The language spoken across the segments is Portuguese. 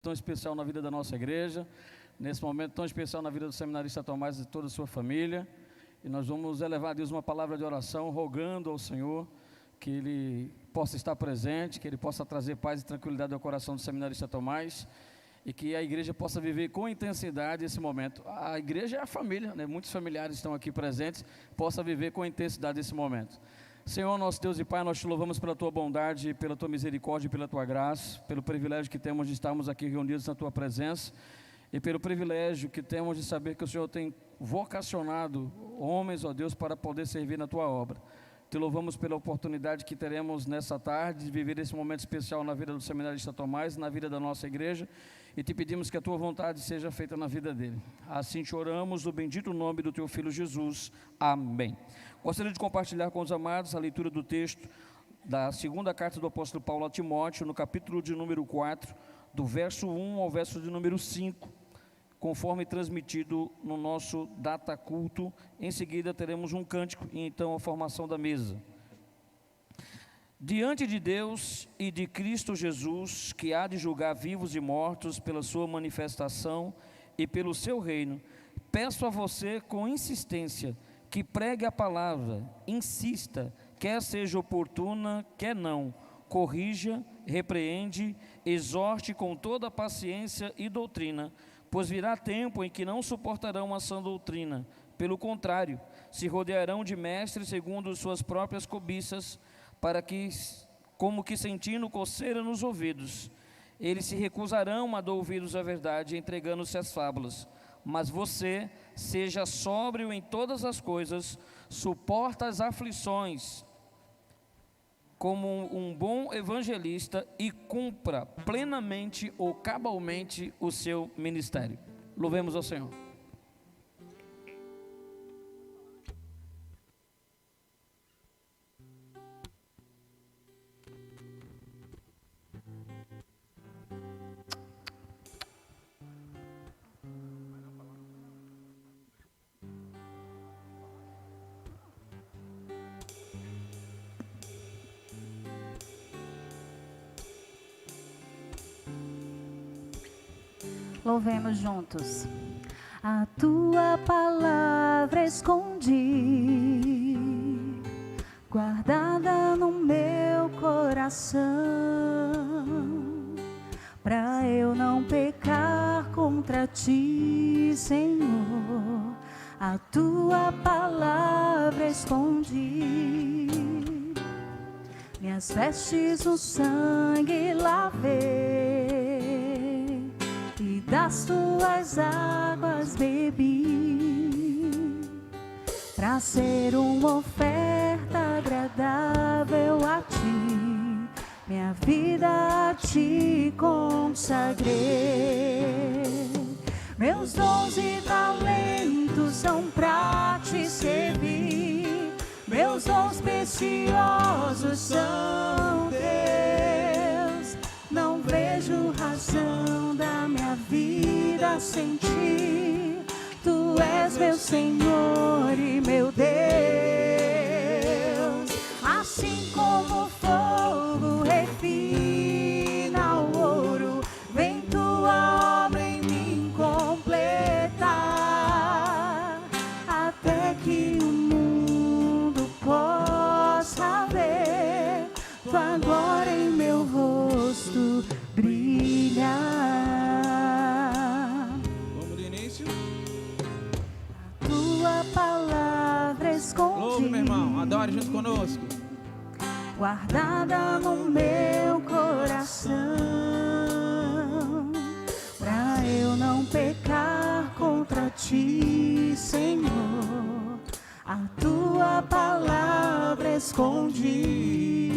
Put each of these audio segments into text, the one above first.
Tão especial na vida da nossa igreja, nesse momento tão especial na vida do seminarista Tomás e toda a sua família, e nós vamos elevar a Deus uma palavra de oração, rogando ao Senhor que Ele possa estar presente, que Ele possa trazer paz e tranquilidade ao coração do seminarista Tomás, e que a igreja possa viver com intensidade esse momento. A igreja é a família, né? Muitos familiares estão aqui presentes, possa viver com intensidade esse momento. Senhor, nosso Deus e Pai, nós te louvamos pela Tua bondade, pela Tua misericórdia e pela Tua graça, pelo privilégio que temos de estarmos aqui reunidos na Tua presença, e pelo privilégio que temos de saber que o Senhor tem vocacionado homens, ó Deus, para poder servir na Tua obra. Te louvamos pela oportunidade que teremos nessa tarde de viver esse momento especial na vida do seminarista Tomás, na vida da nossa igreja, e te pedimos que a Tua vontade seja feita na vida dele. Assim te oramos, no bendito nome do Teu Filho Jesus. Amém. Gostaria de compartilhar com os amados a leitura do texto da segunda carta do apóstolo Paulo a Timóteo, no capítulo de número 4, do verso 1 ao verso de número 5, conforme transmitido no nosso data culto. Em seguida teremos um cântico e então a formação da mesa. Diante de Deus e de Cristo Jesus, que há de julgar vivos e mortos pela sua manifestação e pelo seu reino, peço a você com insistência que pregue a palavra, insista, quer seja oportuna, quer não, corrija, repreende, exorte com toda paciência e doutrina, pois virá tempo em que não suportarão a sã doutrina, pelo contrário, se rodearão de mestres segundo suas próprias cobiças, para que, como que sentindo coceira nos ouvidos, eles se recusarão a dar ouvidos à verdade, entregando-se às fábulas. Mas você seja sóbrio em todas as coisas, suporta as aflições como um bom evangelista e cumpra plenamente ou cabalmente o seu ministério. Louvemos ao Senhor. Louvemos juntos. A tua palavra escondi, guardada no meu coração, pra eu não pecar contra ti, Senhor. A tua palavra escondi, minhas vestes no sangue lavei, das tuas águas bebi, pra ser uma oferta agradável a ti, minha vida a ti consagrei. Meus dons e talentos são pra te servir, meus dons preciosos são teus. Não vejo razão da minha vida sem ti. Tu és meu Senhor e meu Deus. Assim como o fogo refina o ouro, vem tua obra em mim completar, até que o mundo possa ver tua glória em meu rosto brilhar. Vamos do início. A tua palavra escondi, Louve, meu irmão, adore junto conosco. guardada no meu coração, pra eu não pecar contra ti, Senhor. A tua palavra escondi,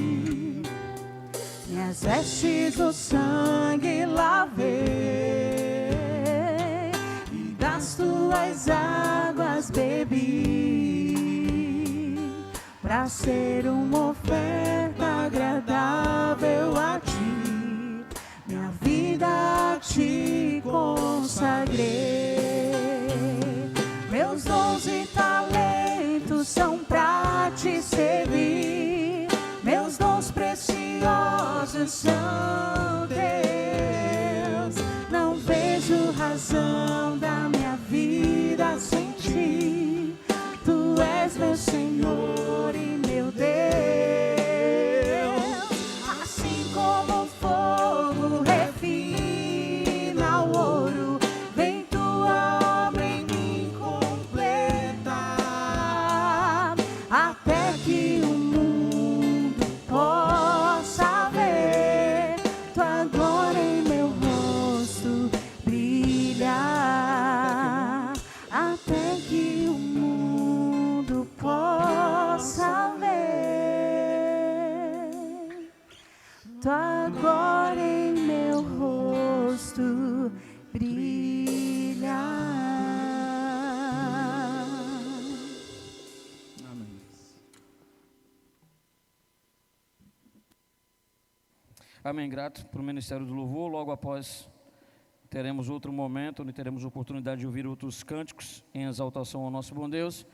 minhas vestes no sangue lavei, e das tuas águas bebi, pra ser uma oferta agradável a ti, minha vida a ti consagrei. Meus dons e talentos são pra te servir, meus dons preciosos são teus. razão da minha vida sem ti. Tu és meu Senhor e meu Deus. Assim como o fogo refina o ouro, vem tua obra em mim completa, até que o mundo possa ver tua glória em meu rosto brilhar, até que o mundo possa ver tua glória em meu rosto brilhar. Amém. Amém. Grato para o Ministério do Louvor. Logo após teremos outro momento, onde teremos oportunidade de ouvir outros cânticos em exaltação ao nosso bom Deus.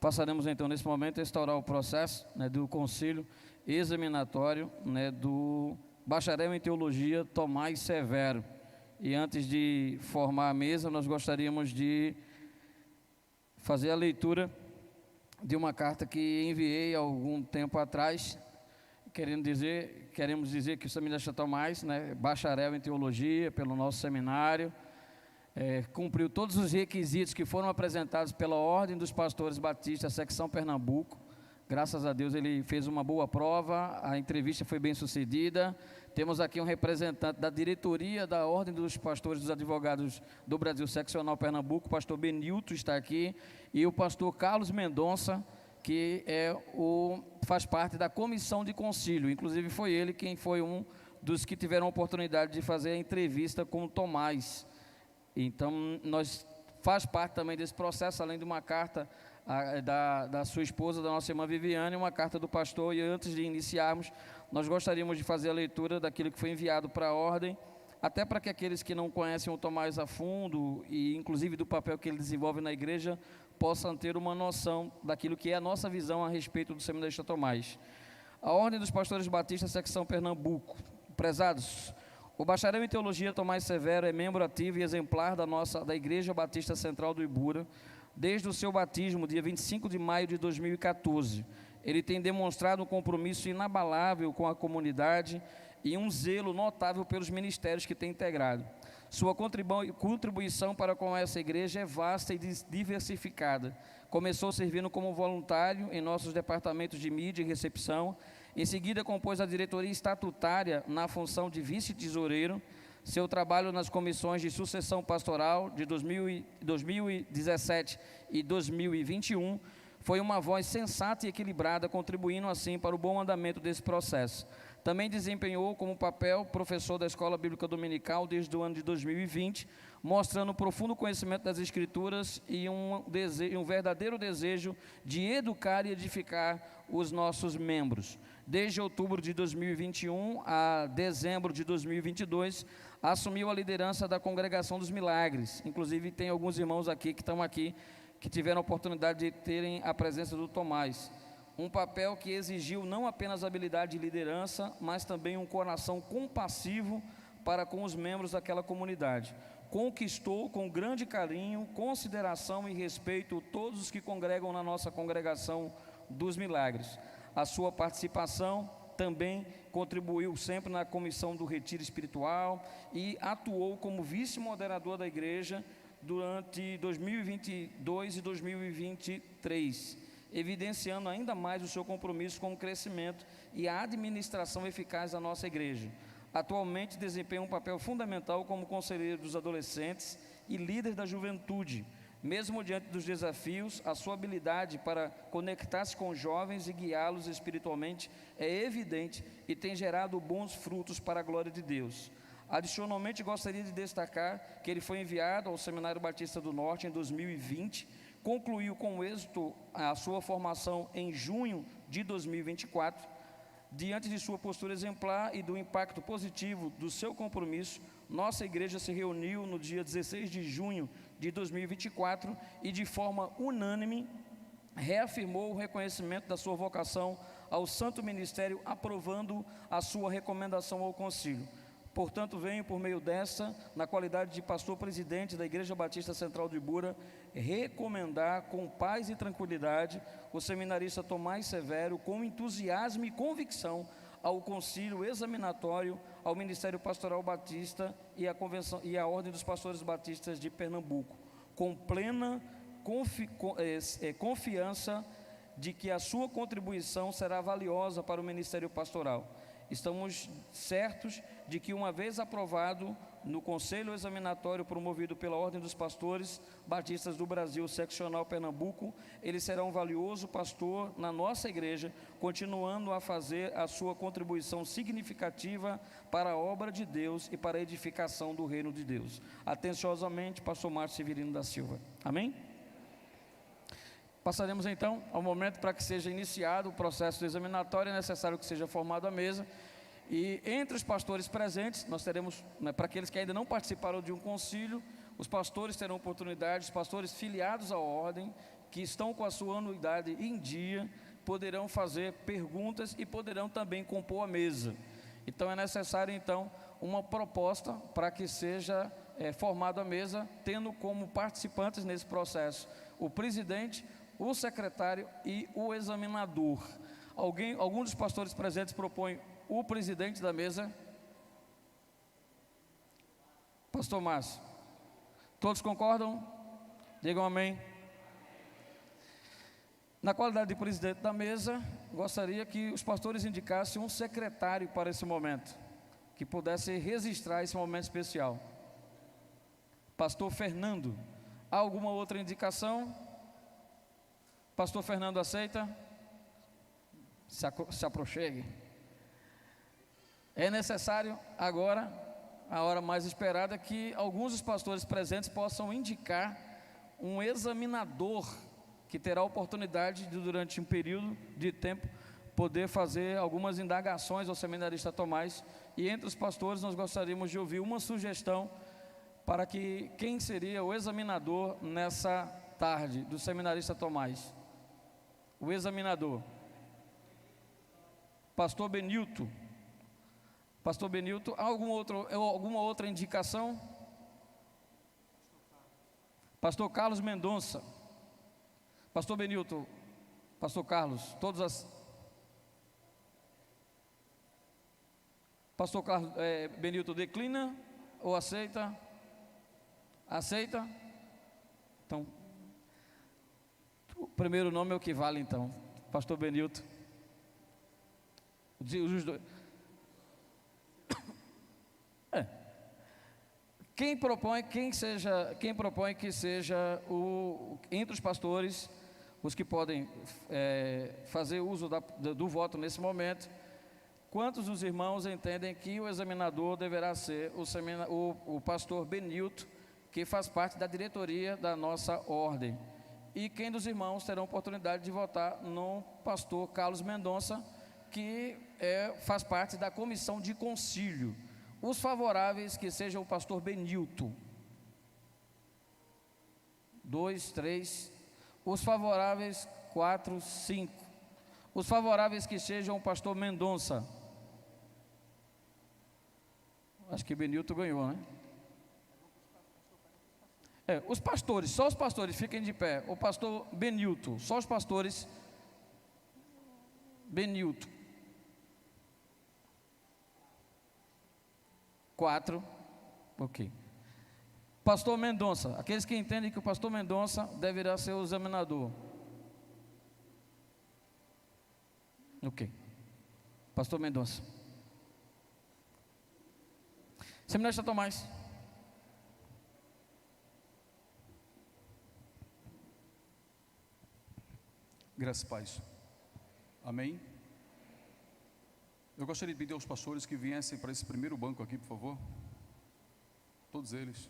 Passaremos então nesse momento a instaurar o processo, né, do concílio examinatório, né, do bacharel em teologia Tomás Severo. E antes de formar a mesa, nós gostaríamos de fazer a leitura de uma carta que enviei há algum tempo atrás, queremos dizer que o seminarista Tomás, né, bacharel em teologia pelo nosso seminário, cumpriu todos os requisitos que foram apresentados pela Ordem dos Pastores Batistas, secção Pernambuco. Graças a Deus ele fez uma boa prova, a entrevista foi bem sucedida. Temos aqui um representante da diretoria da Ordem dos Pastores dos Advogados do Brasil, seccional Pernambuco, o pastor Benilton está aqui, e o pastor Carlos Mendonça, que faz parte da comissão de concílio. Inclusive foi ele quem foi um dos que tiveram a oportunidade de fazer a entrevista com o Tomás. Então, faz parte também desse processo, além de uma carta da sua esposa, da nossa irmã Viviane, uma carta do pastor. E antes de iniciarmos, nós gostaríamos de fazer a leitura daquilo que foi enviado para a ordem, até para que aqueles que não conhecem o Tomás a fundo, e inclusive do papel que ele desenvolve na igreja, possam ter uma noção daquilo que é a nossa visão a respeito do seminarista Tomás. A Ordem dos Pastores Batistas, secção Pernambuco. Prezados, o bacharel em teologia Tomás Severo é membro ativo e exemplar da Igreja Batista Central do Ibura, desde o seu batismo, dia 25 de maio de 2014. Ele tem demonstrado um compromisso inabalável com a comunidade e um zelo notável pelos ministérios que tem integrado. Sua contribuição para com essa igreja é vasta e diversificada. Começou servindo como voluntário em nossos departamentos de mídia e recepção. Em seguida, compôs a diretoria estatutária na função de vice-tesoureiro. Seu trabalho nas comissões de sucessão pastoral de 2017 e 2021 foi uma voz sensata e equilibrada, contribuindo assim para o bom andamento desse processo. Também desempenhou como papel professor da Escola Bíblica Dominical desde o ano de 2020, mostrando profundo conhecimento das Escrituras e um verdadeiro desejo de educar e edificar os nossos membros. Desde outubro de 2021 a dezembro de 2022, assumiu a liderança da Congregação dos Milagres. Inclusive, tem alguns irmãos aqui que estão aqui, que tiveram a oportunidade de terem a presença do Tomás. Um papel que exigiu não apenas habilidade de liderança, mas também um coração compassivo para com os membros daquela comunidade. Conquistou com grande carinho, consideração e respeito todos os que congregam na nossa Congregação dos Milagres. A sua participação também contribuiu sempre na comissão do retiro espiritual e atuou como vice-moderador da igreja durante 2022 e 2023, evidenciando ainda mais o seu compromisso com o crescimento e a administração eficaz da nossa igreja. Atualmente desempenha um papel fundamental como conselheiro dos adolescentes e líder da juventude. Mesmo diante dos desafios, a sua habilidade para conectar-se com os jovens e guiá-los espiritualmente é evidente e tem gerado bons frutos para a glória de Deus. Adicionalmente, gostaria de destacar que ele foi enviado ao Seminário Batista do Norte em 2020, concluiu com êxito a sua formação em junho de 2024. Diante de sua postura exemplar e do impacto positivo do seu compromisso, nossa igreja se reuniu no dia 16 de junho de 2024 e, de forma unânime, reafirmou o reconhecimento da sua vocação ao santo ministério, aprovando a sua recomendação ao concílio. Portanto, venho por meio desta, na qualidade de pastor presidente da Igreja Batista Central de Ibura, recomendar com paz e tranquilidade o seminarista Tomás Severo, com entusiasmo e convicção, ao Concílio Examinatório, ao Ministério Pastoral Batista e à Convenção e à Ordem dos Pastores Batistas de Pernambuco, com plena confiança de que a sua contribuição será valiosa para o ministério pastoral. Estamos certos de que, uma vez aprovado no Conselho Examinatório promovido pela Ordem dos Pastores Batistas do Brasil, Seccional Pernambuco, ele será um valioso pastor na nossa igreja, continuando a fazer a sua contribuição significativa para a obra de Deus e para a edificação do reino de Deus. Atenciosamente, pastor Márcio Severino da Silva. Amém? Passaremos então ao momento para que seja iniciado o processo do examinatório. É necessário que seja formado a mesa, e entre os pastores presentes, nós teremos, para aqueles que ainda não participaram de um concílio, os pastores terão oportunidade, os pastores filiados à ordem, que estão com a sua anuidade em dia, poderão fazer perguntas e poderão também compor a mesa. Então é necessário então uma proposta para que seja formada a mesa, tendo como participantes nesse processo o presidente, o secretário e o examinador. Algum dos pastores presentes propõe o presidente da mesa? Pastor Márcio. Todos concordam? Digam amém. Na qualidade de presidente da mesa, gostaria que os pastores indicassem um secretário para esse momento, que pudesse registrar esse momento especial. Pastor Fernando. Há alguma outra indicação? Pastor Fernando aceita? Se aproxime. É necessário agora, a hora mais esperada, que alguns dos pastores presentes possam indicar um examinador que terá a oportunidade de, durante um período de tempo, poder fazer algumas indagações ao seminarista Tomás. E entre os pastores nós gostaríamos de ouvir uma sugestão para que quem seria o examinador nessa tarde do seminarista Tomás. O examinador. Pastor Benilton. Pastor Benilton, há alguma outra indicação? Pastor Carlos Mendonça. Pastor Benilton, Pastor Carlos, Pastor Carlos Benilton declina ou aceita? Aceita? Então, o primeiro nome é o que vale então. Pastor Benilton. Os dois. Quem propõe que seja entre os pastores, os que podem fazer uso do voto nesse momento, quantos dos irmãos entendem que o examinador deverá ser o pastor Benilton, que faz parte da diretoria da nossa ordem? E quem dos irmãos terá a oportunidade de votar no pastor Carlos Mendonça, que faz parte da comissão de concílio? Os favoráveis, que sejam o pastor Benilton. 2, 3. Os favoráveis, 4, 5. Os favoráveis que sejam o pastor Mendonça. Acho que Benilton ganhou, né? Os pastores, só os pastores, fiquem de pé. O pastor Benilton, só os pastores Benilton. 4, ok. Pastor Mendonça, aqueles que entendem que o pastor Mendonça deverá ser o examinador. Ok. Pastor Mendonça. Seminarista Tomás. Graças a paz. Amém. Eu gostaria de pedir aos pastores que viessem para esse primeiro banco aqui, por favor. Todos eles.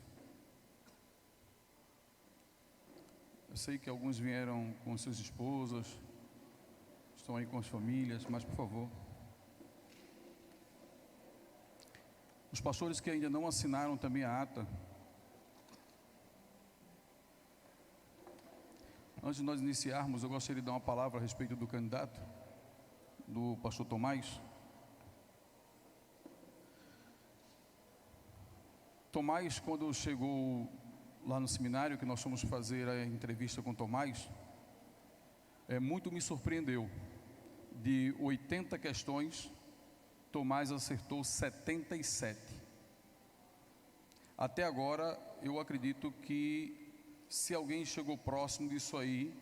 Eu sei que alguns vieram com suas esposas, estão aí com as famílias, mas por favor. Os pastores que ainda não assinaram também a ata. Antes de nós iniciarmos, eu gostaria de dar uma palavra a respeito do candidato, do pastor Tomás. Tomás, quando chegou lá no seminário, que nós fomos fazer a entrevista com Tomás, muito me surpreendeu. De 80 questões, Tomás acertou 77. Até agora, eu acredito que se alguém chegou próximo disso aí,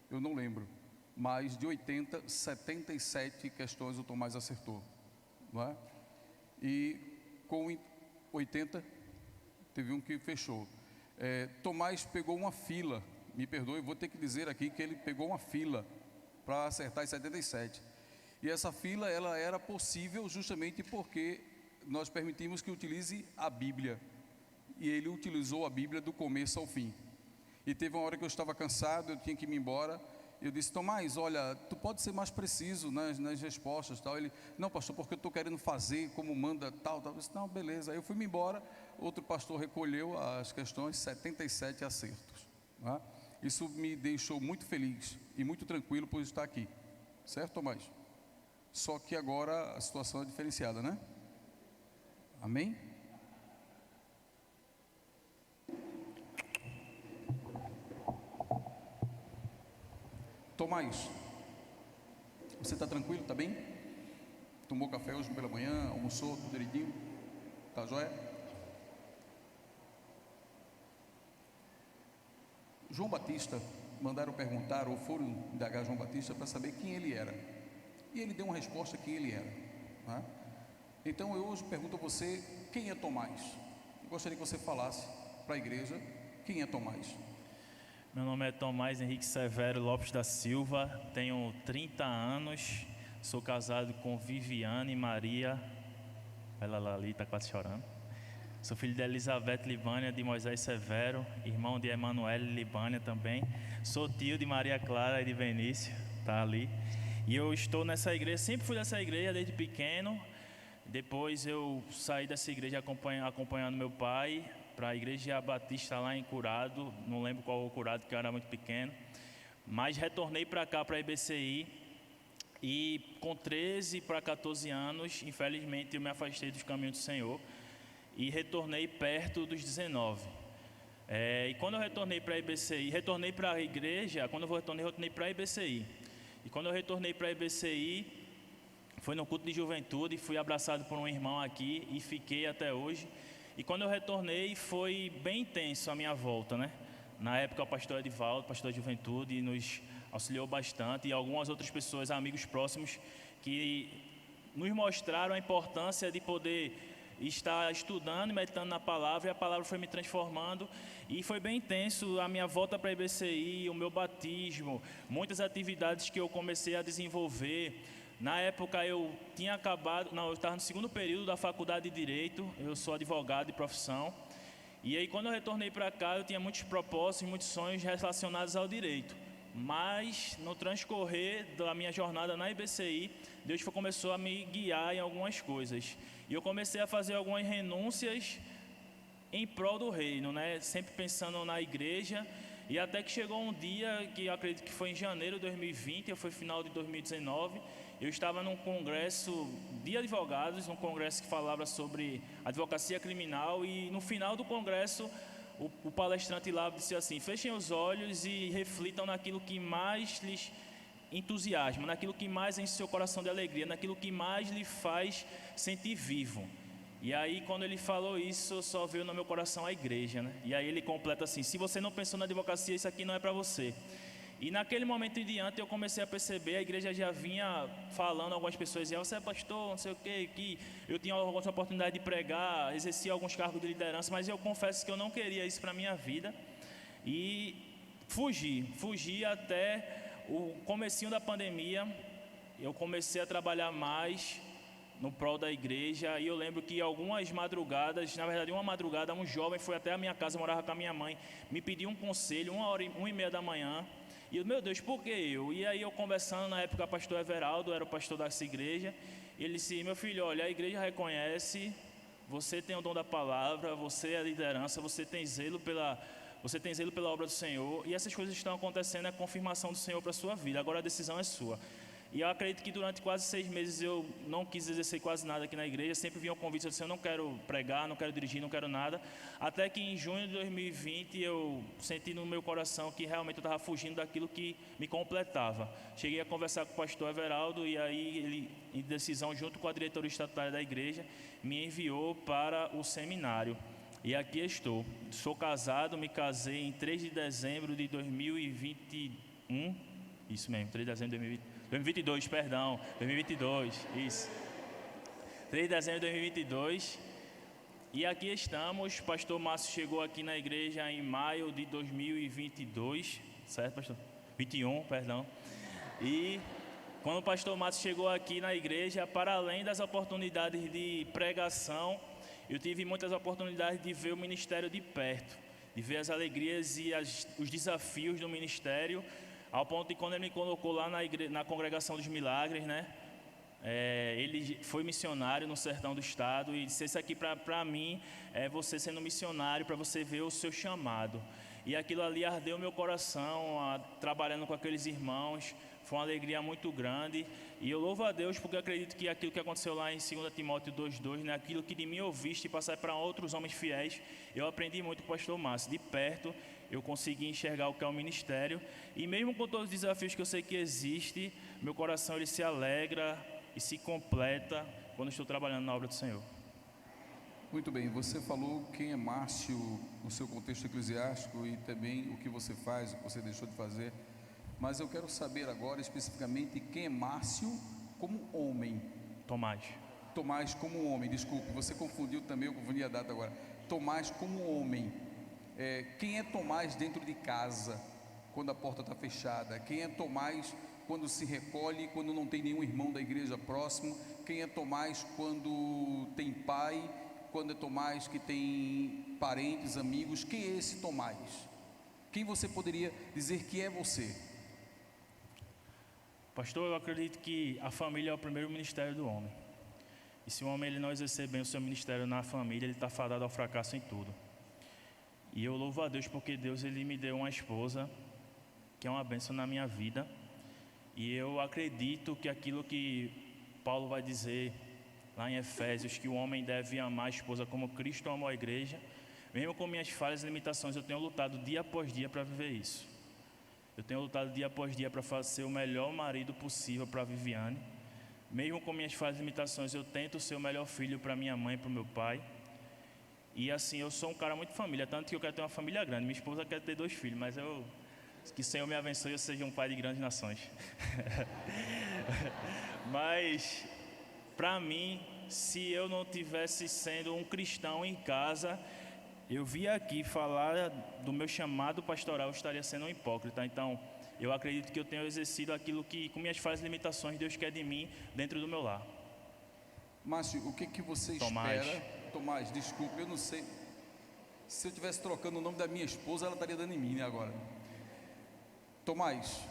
eu não lembro. Mas de 80, 77 questões o Tomás acertou, não é? E com 80, teve um que fechou. Tomás pegou uma fila, me perdoe, vou ter que dizer aqui que ele pegou uma fila para acertar as 77. E essa fila, ela era possível justamente porque nós permitimos que utilize a Bíblia. E ele utilizou a Bíblia do começo ao fim. E teve uma hora que eu estava cansado, eu tinha que ir embora. Eu disse: Tomás, olha, tu pode ser mais preciso nas respostas, tal. Ele: não, pastor, porque eu estou querendo fazer como manda, tal. Eu disse: não, beleza. Aí eu fui-me embora, outro pastor recolheu as questões, 77 acertos, não é? Isso me deixou muito feliz e muito tranquilo por estar aqui, certo, Tomás? Só que agora a situação é diferenciada, né? Amém? Tomás, você está tranquilo, está bem? Tomou café hoje pela manhã, almoçou tudo direitinho? Tá joia? João Batista, mandaram perguntar, ou foram indagar João Batista para saber quem ele era. E ele deu uma resposta quem ele era, né? Então eu hoje pergunto a você, quem é Tomás? Eu gostaria que você falasse para a igreja, quem é Tomás? Meu nome é Tomás Henrique Severo Lopes da Silva, tenho 30 anos, sou casado com Viviane Maria, ela lá ali está quase chorando. Sou filho de Elizabeth Libânia, de Moisés Severo, irmão de Emanuele Libânia também. Sou tio de Maria Clara e de Benício, está ali. E eu estou nessa igreja, sempre fui dessa igreja desde pequeno. Depois eu saí dessa igreja acompanhando meu pai para a igreja batista lá em Curado, não lembro qual o Curado, que eu era muito pequeno, mas retornei para cá, para a IBCI, e com 13 para 14 anos, infelizmente eu me afastei dos caminhos do Senhor, e retornei perto dos 19. E quando eu retornei para a IBCI, retornei para a igreja, quando eu retornei para a IBCI, e quando eu retornei para a IBCI, foi no culto de juventude, fui abraçado por um irmão aqui, e fiquei até hoje. E quando eu retornei, foi bem intenso a minha volta, né? Na época, o pastor Edivaldo, pastor de juventude, nos auxiliou bastante. E algumas outras pessoas, amigos próximos, que nos mostraram a importância de poder estar estudando e meditando na palavra. E a palavra foi me transformando. E foi bem intenso a minha volta para a IBCI, o meu batismo, muitas atividades que eu comecei a desenvolver. Na época eu tinha acabado, eu estava no segundo período da faculdade de Direito, eu sou advogado de profissão. E aí quando eu retornei para cá, eu tinha muitos propósitos, muitos sonhos relacionados ao direito. Mas no transcorrer da minha jornada na IBCI, Deus começou a me guiar em algumas coisas. E eu comecei a fazer algumas renúncias em prol do reino, né? Sempre pensando na igreja. E até que chegou um dia, que eu acredito que foi em janeiro de 2020, foi final de 2019, eu estava num congresso de advogados, um congresso que falava sobre advocacia criminal, e no final do congresso, o palestrante lá disse assim: fechem os olhos e reflitam naquilo que mais lhes entusiasma, naquilo que mais enche seu coração de alegria, naquilo que mais lhe faz sentir vivo. E aí quando ele falou isso, só veio no meu coração a igreja, né? E aí ele completa assim: se você não pensou na advocacia, isso aqui não é para você. E naquele momento em diante eu comecei a perceber, a igreja já vinha falando, algumas pessoas diziam: você é pastor, não sei o quê, que eu tinha algumas oportunidades de pregar, exercia alguns cargos de liderança, mas eu confesso que eu não queria isso para a minha vida. E fugi até o comecinho da pandemia. Eu comecei a trabalhar mais no prol da igreja, e eu lembro que algumas madrugadas, na verdade uma madrugada, um jovem foi até a minha casa, morava com a minha mãe, me pediu um conselho, 1h30 da manhã, e eu, meu Deus, por que eu? E aí eu conversando, na época o pastor Everaldo era o pastor dessa igreja, e ele disse: meu filho, olha, a igreja reconhece, você tem o dom da palavra, você é a liderança, você tem zelo pela obra do Senhor, e essas coisas estão acontecendo, é a confirmação do Senhor para a sua vida, agora a decisão é sua. E eu acredito que durante quase 6 meses eu não quis exercer quase nada aqui na igreja. Sempre vinha um convite, eu disse, eu não quero pregar, não quero dirigir, não quero nada. Até que em junho de 2020 eu senti no meu coração que realmente eu estava fugindo daquilo que me completava. Cheguei a conversar com o pastor Everaldo e aí ele, em decisão, junto com a diretoria estatutária da igreja, me enviou para o seminário. E aqui estou. Sou casado, me casei em 3 de dezembro de 2021. Isso mesmo, 3 de dezembro de 2022, perdão, 2022, isso. 3 de dezembro de 2022. E aqui estamos, pastor Márcio chegou aqui na igreja em maio de 2022, certo, pastor? 21, perdão. E quando o pastor Márcio chegou aqui na igreja, para além das oportunidades de pregação, eu tive muitas oportunidades de ver o ministério de perto, de ver as alegrias e os desafios do ministério, ao ponto de quando ele me colocou lá na Congregação dos Milagres, né? Ele foi missionário no sertão do estado e disse, isso aqui para mim é você sendo missionário, para você ver o seu chamado. E aquilo ali ardeu meu coração, trabalhando com aqueles irmãos, foi uma alegria muito grande. E eu louvo a Deus porque eu acredito que aquilo que aconteceu lá em 2 Timóteo 2,2, né, aquilo que de mim ouviste e passar para outros homens fiéis, eu aprendi muito com o pastor Márcio, de perto. Eu consegui enxergar o que é o ministério e mesmo com todos os desafios que eu sei que existe, meu coração ele se alegra e se completa quando estou trabalhando na obra do Senhor. Muito bem, você falou quem é Márcio no seu contexto eclesiástico e também o que você faz, o que você deixou de fazer, mas eu quero saber agora especificamente quem é Márcio como homem. Tomás como homem, desculpe, você confundiu também, eu confundi a data agora. Tomás como homem. Quem é Tomás dentro de casa, quando a porta está fechada? Quem é Tomás quando se recolhe, quando não tem nenhum irmão da igreja próximo? Quem é Tomás quando tem pai? Quando é Tomás que tem parentes, amigos? Quem é esse Tomás? Quem você poderia dizer que é você? Pastor, eu acredito que a família é o primeiro ministério do homem. E se o homem ele não exercer bem o seu ministério na família, ele está fadado ao fracasso em tudo. E eu louvo a Deus porque Deus ele me deu uma esposa que é uma bênção na minha vida. E eu acredito que aquilo que Paulo vai dizer lá em Efésios, que o homem deve amar a esposa como Cristo amou a igreja, mesmo com minhas falhas e limitações, eu tenho lutado dia após dia para viver isso. Eu tenho lutado dia após dia para ser o melhor marido possível para a Viviane. Mesmo com minhas falhas e limitações, eu tento ser o melhor filho para minha mãe e para o meu pai. E assim, eu sou um cara muito família, tanto que eu quero ter uma família grande. Minha esposa quer ter 2 filhos, mas que o Senhor me abençoe e eu seja um pai de grandes nações. Mas, para mim, se eu não tivesse sendo um cristão em casa, eu vim aqui falar do meu chamado pastoral, eu estaria sendo um hipócrita. Então, eu acredito que eu tenho exercido aquilo que, com minhas falhas e limitações, Deus quer de mim dentro do meu lar. Márcio, o que você espera? Tomás, desculpe, eu não sei. Se eu estivesse trocando o nome da minha esposa, ela estaria dando em mim, né, agora? Tomás,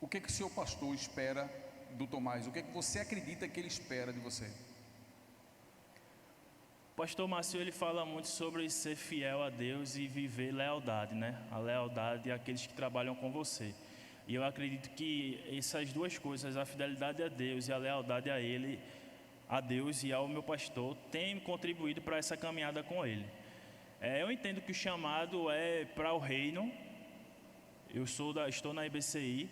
o que o seu pastor espera do Tomás? O que você acredita que ele espera de você? O pastor Márcio, ele fala muito sobre ser fiel a Deus e viver lealdade, né? A lealdade àqueles que trabalham com você. E eu acredito que essas duas coisas, a fidelidade a Deus e a lealdade a Ele, a Deus e ao meu pastor, tem contribuído para essa caminhada com Ele. Eu entendo que o chamado é para o reino. Eu estou na IBCI,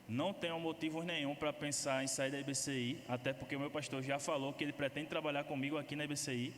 não tenho motivo nenhum para pensar em sair da IBCI, até porque o meu pastor já falou que ele pretende trabalhar comigo aqui na IBCI.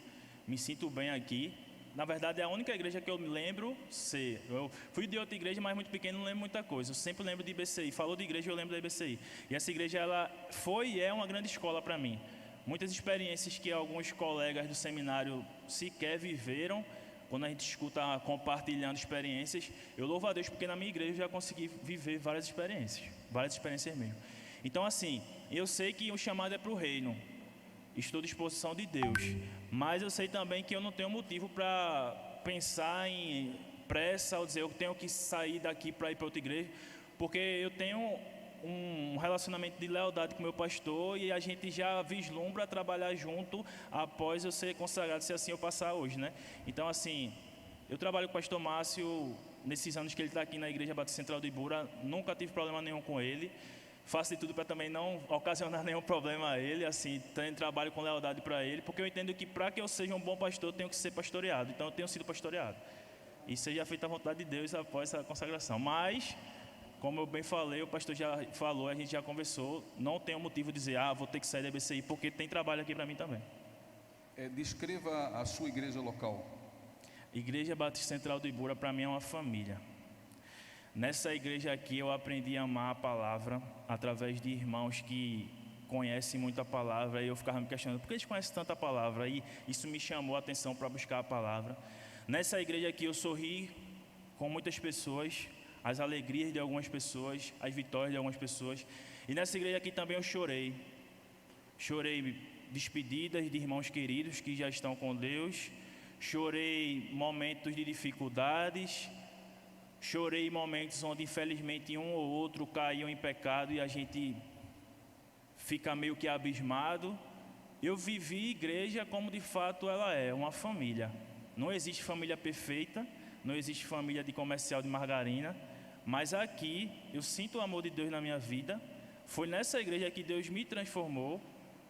Me sinto bem aqui. Na verdade, é a única igreja que eu me lembro ser. Eu fui de outra igreja, mas muito pequeno, não lembro muita coisa. Eu sempre lembro de IBCI. Falou de igreja, eu lembro da IBCI. E essa igreja, ela foi e é uma grande escola para mim. Muitas experiências que alguns colegas do seminário sequer viveram, quando a gente escuta compartilhando experiências, eu louvo a Deus porque na minha igreja eu já consegui viver várias experiências mesmo. Então, assim, eu sei que o chamado é para o reino. Estou à disposição de Deus, mas eu sei também que eu não tenho motivo para pensar em pressa ou dizer eu tenho que sair daqui para ir para outra igreja, porque eu tenho um relacionamento de lealdade com meu pastor e a gente já vislumbra trabalhar junto após eu ser consagrado, se assim eu passar hoje, né? Então, assim, eu trabalho com o pastor Márcio nesses anos que ele está aqui na Igreja Batista Central do Ibura, nunca tive problema nenhum com ele. Faço de tudo para também não ocasionar nenhum problema a ele, assim, trabalho com lealdade para ele, porque eu entendo que para que eu seja um bom pastor, eu tenho que ser pastoreado. Então eu tenho sido pastoreado. E seja feita a vontade de Deus após essa consagração. Mas, como eu bem falei, o pastor já falou, a gente já conversou, não tenho motivo de dizer, vou ter que sair da BCI, porque tem trabalho aqui para mim também. Descreva a sua igreja local. Igreja Batista Central do Ibura, para mim, é uma família. Nessa igreja aqui eu aprendi a amar a palavra através de irmãos que conhecem muito a palavra, e eu ficava me questionando, por que eles conhecem tanta palavra? E isso me chamou a atenção para buscar a palavra. Nessa igreja aqui eu sorri com muitas pessoas, as alegrias de algumas pessoas, as vitórias de algumas pessoas. E nessa igreja aqui também eu chorei. Chorei despedidas de irmãos queridos que já estão com Deus. Chorei momentos de dificuldades. Chorei momentos onde infelizmente um ou outro caiu em pecado e a gente fica meio que abismado. Eu vivi igreja como de fato ela é, uma família. Não existe família perfeita, não existe família de comercial de margarina, mas aqui eu sinto o amor de Deus na minha vida. Foi nessa igreja que Deus me transformou,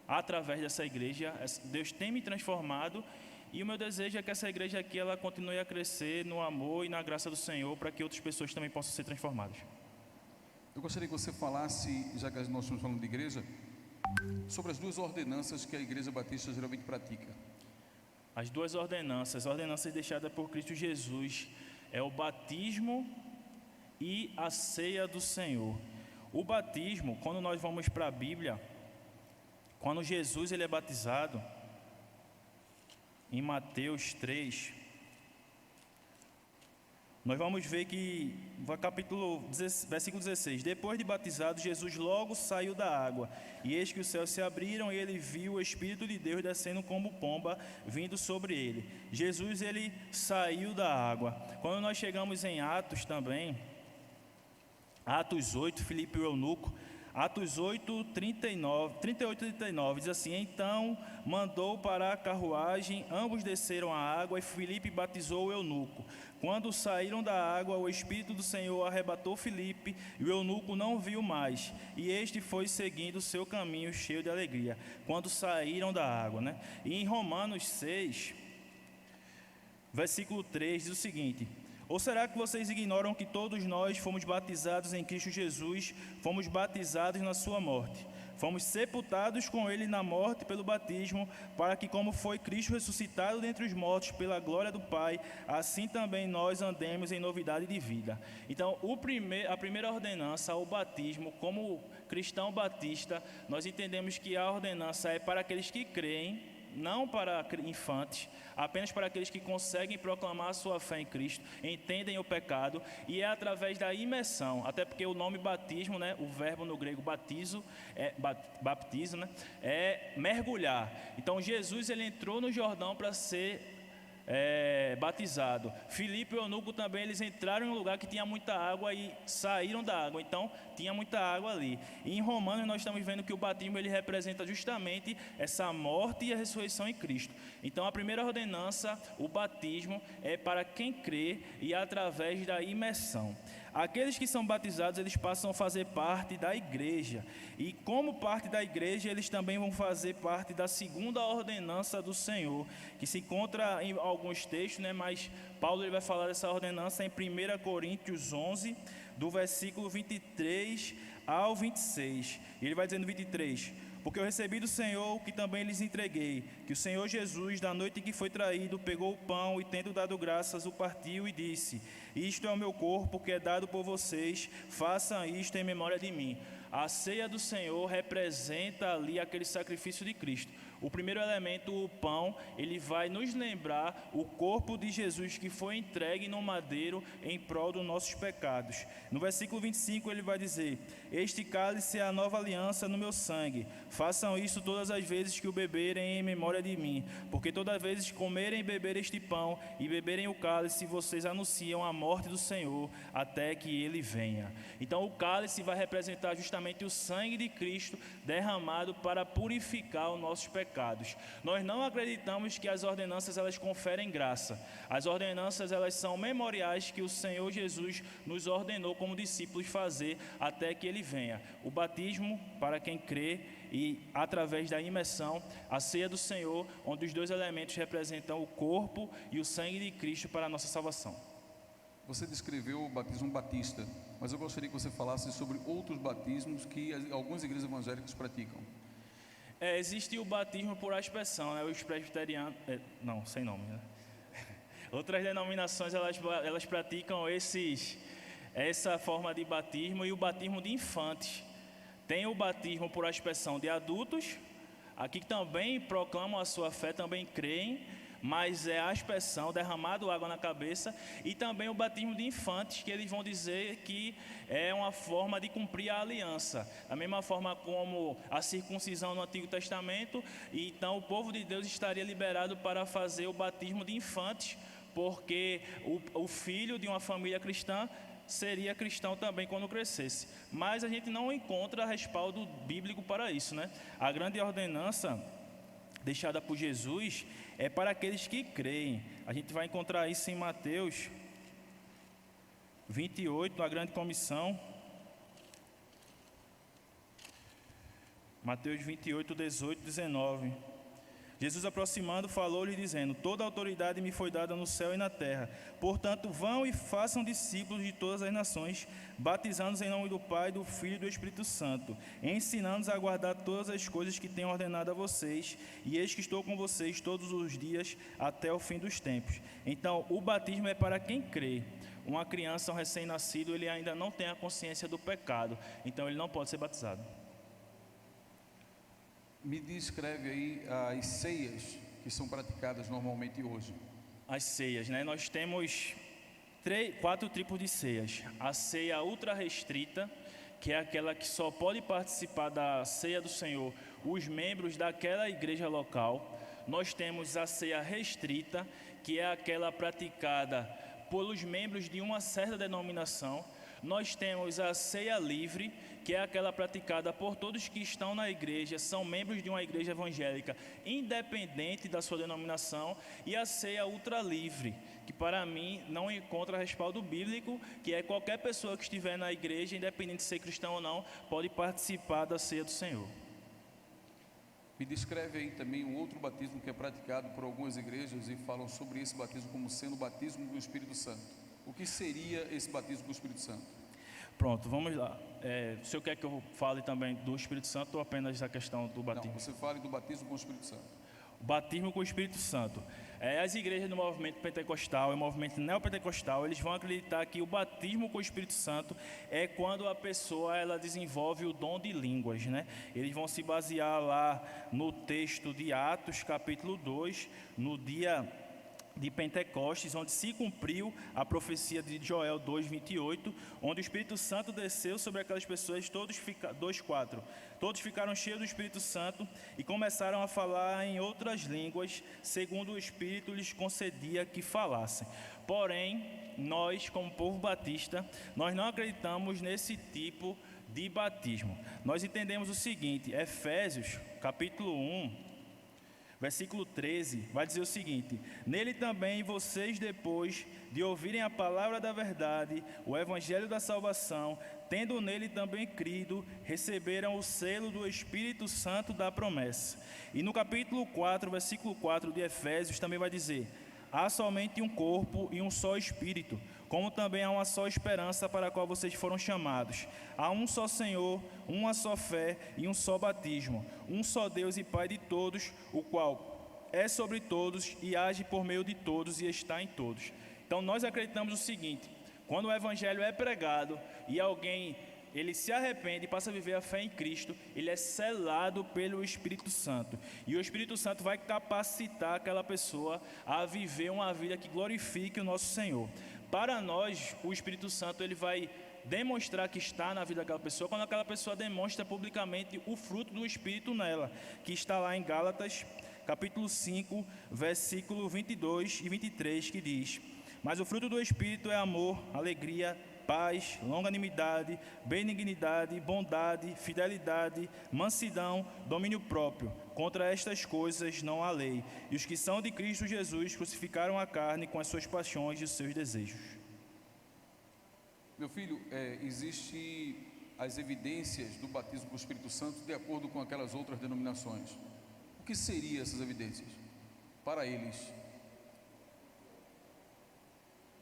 através dessa igreja, Deus tem me transformado, e o meu desejo é que essa igreja aqui ela continue a crescer no amor e na graça do Senhor, para que outras pessoas também possam ser transformadas. Eu gostaria que você falasse, já que nós estamos falando de igreja, sobre as duas ordenanças que a Igreja Batista geralmente pratica. As duas ordenanças deixadas por Cristo Jesus, é o batismo e a ceia do Senhor. O batismo, quando nós vamos para a Bíblia, quando Jesus ele é batizado, em Mateus 3, nós vamos ver que, versículo 16, depois de batizado, Jesus logo saiu da água, e eis que os céus se abriram, e ele viu o Espírito de Deus descendo como pomba, vindo sobre ele. Jesus, ele saiu da água. Quando nós chegamos em Atos também, Atos 8, Filipe e o eunuco, Atos 8, 38 e 39, diz assim: então mandou parar a carruagem, ambos desceram a água, e Filipe batizou o eunuco. Quando saíram da água, o Espírito do Senhor arrebatou Filipe, e o eunuco não viu mais, e este foi seguindo o seu caminho cheio de alegria, quando saíram da água, né? E em Romanos 6, versículo 3, diz o seguinte: ou será que vocês ignoram que todos nós fomos batizados em Cristo Jesus, fomos batizados na sua morte? Fomos sepultados com ele na morte pelo batismo, para que, como foi Cristo ressuscitado dentre os mortos pela glória do Pai, assim também nós andemos em novidade de vida. Então, a primeira ordenança, o batismo, como cristão batista, nós entendemos que a ordenança é para aqueles que creem, não para infantes, apenas para aqueles que conseguem proclamar a sua fé em Cristo, entendem o pecado, e é através da imersão, até porque o nome batismo, né, o verbo no grego batizo, baptizo, né, é mergulhar. Então Jesus ele entrou no Jordão para ser batizado. Filipe e o eunuco também, eles entraram em um lugar que tinha muita água e saíram da água, então tinha muita água ali. E em Romanos nós estamos vendo que o batismo ele representa justamente essa morte e a ressurreição em Cristo. Então a primeira ordenança, o batismo, é para quem crê e através da imersão. Aqueles que são batizados, eles passam a fazer parte da igreja, e como parte da igreja, eles também vão fazer parte da segunda ordenança do Senhor, que se encontra em alguns textos, né? Mas Paulo ele vai falar dessa ordenança em 1 Coríntios 11, do versículo 23 ao 26, e ele vai dizendo 23: porque eu recebi do Senhor o que também lhes entreguei, que o Senhor Jesus, da noite em que foi traído, pegou o pão e, tendo dado graças, o partiu e disse: isto é o meu corpo que é dado por vocês, façam isto em memória de mim. A ceia do Senhor representa ali aquele sacrifício de Cristo. O primeiro elemento, o pão, ele vai nos lembrar o corpo de Jesus que foi entregue no madeiro em prol dos nossos pecados. No versículo 25 ele vai dizer: este cálice é a nova aliança no meu sangue. Façam isso todas as vezes que o beberem em memória de mim, porque todas as vezes que comerem e beberem este pão e beberem o cálice, vocês anunciam a morte do Senhor até que ele venha. Então o cálice vai representar justamente o sangue de Cristo derramado para purificar os nossos pecados. pecados. Nós não acreditamos que as ordenanças elas conferem graça. As ordenanças elas são memoriais que o Senhor Jesus nos ordenou como discípulos fazer até que Ele venha. O batismo para quem crê e através da imersão, a ceia do Senhor, onde os dois elementos representam o corpo e o sangue de Cristo para a nossa salvação. Você descreveu o batismo batista, mas eu gostaria que você falasse sobre outros batismos que algumas igrejas evangélicas praticam. Existe o batismo por aspersão, né? Os presbiterianos, não, sem nome, né? Outras denominações elas praticam essa forma de batismo e o batismo de infantes. Tem o batismo por aspersão de adultos, aqui que também proclamam a sua fé, também creem, mas é a aspersão, derramado água na cabeça, e também o batismo de infantes, que eles vão dizer que é uma forma de cumprir a aliança, da mesma forma como a circuncisão no Antigo Testamento, e então o povo de Deus estaria liberado para fazer o batismo de infantes, porque o filho de uma família cristã seria cristão também quando crescesse. Mas a gente não encontra respaldo bíblico para isso, né? A grande ordenança deixada por Jesus é para aqueles que creem. A gente vai encontrar isso em Mateus 28, na grande comissão. Mateus 28, 18, 19. Jesus, aproximando, falou-lhe dizendo: toda a autoridade me foi dada no céu e na terra. Portanto, vão e façam discípulos de todas as nações, batizando-os em nome do Pai, do Filho e do Espírito Santo, ensinando-os a guardar todas as coisas que tenho ordenado a vocês, e eis que estou com vocês todos os dias até o fim dos tempos. Então, o batismo é para quem crê. Uma criança, um recém-nascido, ele ainda não tem a consciência do pecado, então ele não pode ser batizado. Me descreve aí as ceias que são praticadas normalmente hoje. As ceias, né? Nós temos 4 tipos de ceias. A ceia ultra restrita, que é aquela que só pode participar da ceia do Senhor os membros daquela igreja local. Nós temos a ceia restrita, que é aquela praticada pelos membros de uma certa denominação. Nós temos a ceia livre, que é aquela praticada por todos que estão na igreja, são membros de uma igreja evangélica, independente da sua denominação, e a ceia ultra livre, que para mim não encontra respaldo bíblico, que é qualquer pessoa que estiver na igreja, independente de ser cristão ou não, pode participar da ceia do Senhor. Me descreve aí também um outro batismo que é praticado por algumas igrejas e falam sobre esse batismo como sendo o batismo do Espírito Santo. O que seria esse batismo com o Espírito Santo? Pronto, vamos lá. O senhor quer que eu fale também do Espírito Santo ou apenas da questão do batismo? Não, você fale do batismo com o Espírito Santo. O batismo com o Espírito Santo. As igrejas do movimento pentecostal e movimento neopentecostal, eles vão acreditar que o batismo com o Espírito Santo é quando a pessoa ela desenvolve o dom de línguas, né? Eles vão se basear lá no texto de Atos, capítulo 2, no dia de Pentecostes, onde se cumpriu a profecia de Joel 2:28, onde o Espírito Santo desceu sobre aquelas pessoas, 2:4. Todos ficaram cheios do Espírito Santo e começaram a falar em outras línguas, segundo o Espírito lhes concedia que falassem. Porém, nós, como povo batista, nós não acreditamos nesse tipo de batismo. Nós entendemos o seguinte: Efésios, capítulo 1, versículo 13, vai dizer o seguinte: nele também vocês, depois de ouvirem a palavra da verdade, o evangelho da salvação, tendo nele também crido, receberam o selo do Espírito Santo da promessa. E no capítulo 4, versículo 4 de Efésios também vai dizer: há somente um corpo e um só Espírito, como também há uma só esperança para a qual vocês foram chamados. Há um só Senhor, uma só fé e um só batismo. Um só Deus e Pai de todos, o qual é sobre todos e age por meio de todos e está em todos. Então nós acreditamos o seguinte: quando o Evangelho é pregado e alguém ele se arrepende e passa a viver a fé em Cristo, ele é selado pelo Espírito Santo. E o Espírito Santo vai capacitar aquela pessoa a viver uma vida que glorifique o nosso Senhor. Para nós, o Espírito Santo ele vai demonstrar que está na vida daquela pessoa quando aquela pessoa demonstra publicamente o fruto do Espírito nela, que está lá em Gálatas, capítulo 5, versículo 22 e 23, que diz: mas o fruto do Espírito é amor, alegria, paz, longanimidade, benignidade, bondade, fidelidade, mansidão, domínio próprio. Contra estas coisas não há lei. E os que são de Cristo Jesus crucificaram a carne com as suas paixões e os seus desejos. Meu filho, existe as evidências do batismo com o Espírito Santo de acordo com aquelas outras denominações. O que seriam essas evidências para eles?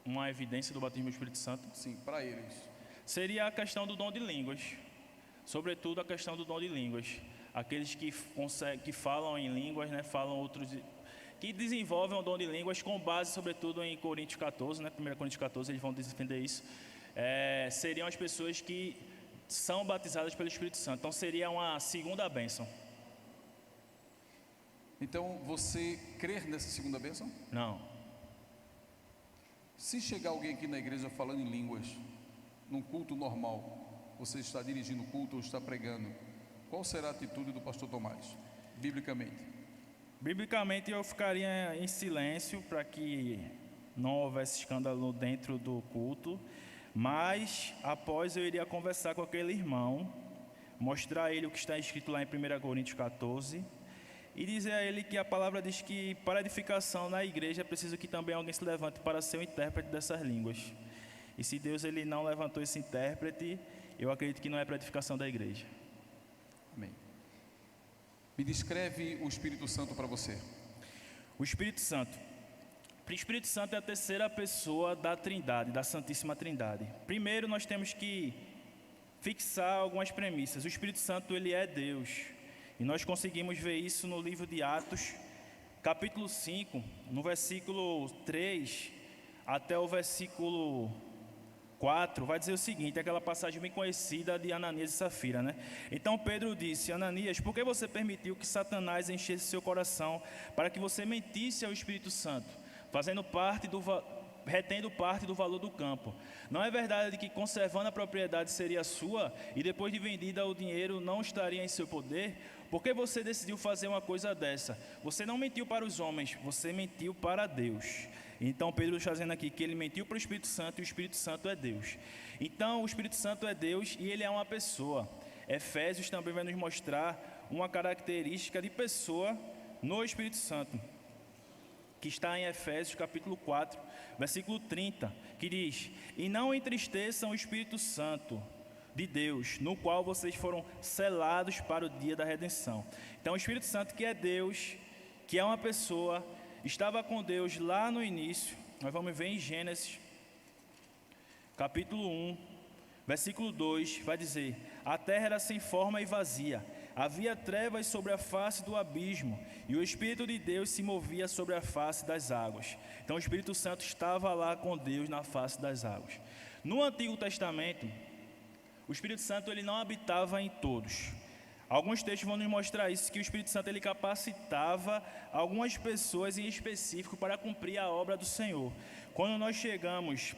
Uma evidência do batismo do Espírito Santo Sim, para eles. seria a questão do dom de línguas, sobretudo a questão do dom de línguas. Aqueles que falam em línguas, né, falam outros, que desenvolvem o dom de línguas com base, sobretudo, em Coríntios 14, né, 1 Coríntios 14, eles vão defender isso. Seriam as pessoas que são batizadas pelo Espírito Santo. Então seria uma segunda bênção. Então, você crer nessa segunda bênção? Não. Se chegar alguém aqui na igreja falando em línguas, num culto normal, você está dirigindo o culto ou está pregando, qual será a atitude do pastor Tomás, biblicamente? Biblicamente eu ficaria em silêncio para que não houvesse escândalo dentro do culto, mas após eu iria conversar com aquele irmão, mostrar a ele o que está escrito lá em 1 Coríntios 14 e dizer a ele que a palavra diz que para edificação na igreja é preciso que também alguém se levante para ser o intérprete dessas línguas. E se Deus ele não levantou esse intérprete, eu acredito que não é para edificação da igreja. Amém. Me descreve o Espírito Santo para você. O Espírito Santo. O Espírito Santo é a terceira pessoa da Trindade, da Santíssima Trindade. Primeiro nós temos que fixar algumas premissas. O Espírito Santo ele é Deus. E nós conseguimos ver isso no livro de Atos, capítulo 5, no versículo 3 até o versículo 4, vai dizer o seguinte, aquela passagem bem conhecida de Ananias e Safira, né? Então Pedro disse: Ananias, por que você permitiu que Satanás enchesse seu coração para que você mentisse ao Espírito Santo, retendo parte do valor do campo? Não é verdade que conservando a propriedade seria sua e depois de vendida o dinheiro não estaria em seu poder? Por que você decidiu fazer uma coisa dessa? Você não mentiu para os homens, você mentiu para Deus. Então Pedro está dizendo aqui que ele mentiu para o Espírito Santo e o Espírito Santo é Deus. Então o Espírito Santo é Deus e ele é uma pessoa. Efésios também vai nos mostrar uma característica de pessoa no Espírito Santo, que está em Efésios capítulo 4, versículo 30, que diz: E não entristeçam o Espírito Santo de Deus, no qual vocês foram selados para o dia da redenção. Então o Espírito Santo, que é Deus, que é uma pessoa, estava com Deus lá no início. Nós vamos ver em Gênesis capítulo 1, versículo 2, vai dizer: A terra era sem forma e vazia, havia trevas sobre a face do abismo, e o Espírito de Deus se movia sobre a face das águas. Então o Espírito Santo estava lá com Deus na face das águas. No Antigo Testamento, o Espírito Santo ele não habitava em todos. Alguns textos vão nos mostrar isso, que o Espírito Santo ele capacitava algumas pessoas em específico para cumprir a obra do Senhor. Quando nós chegamos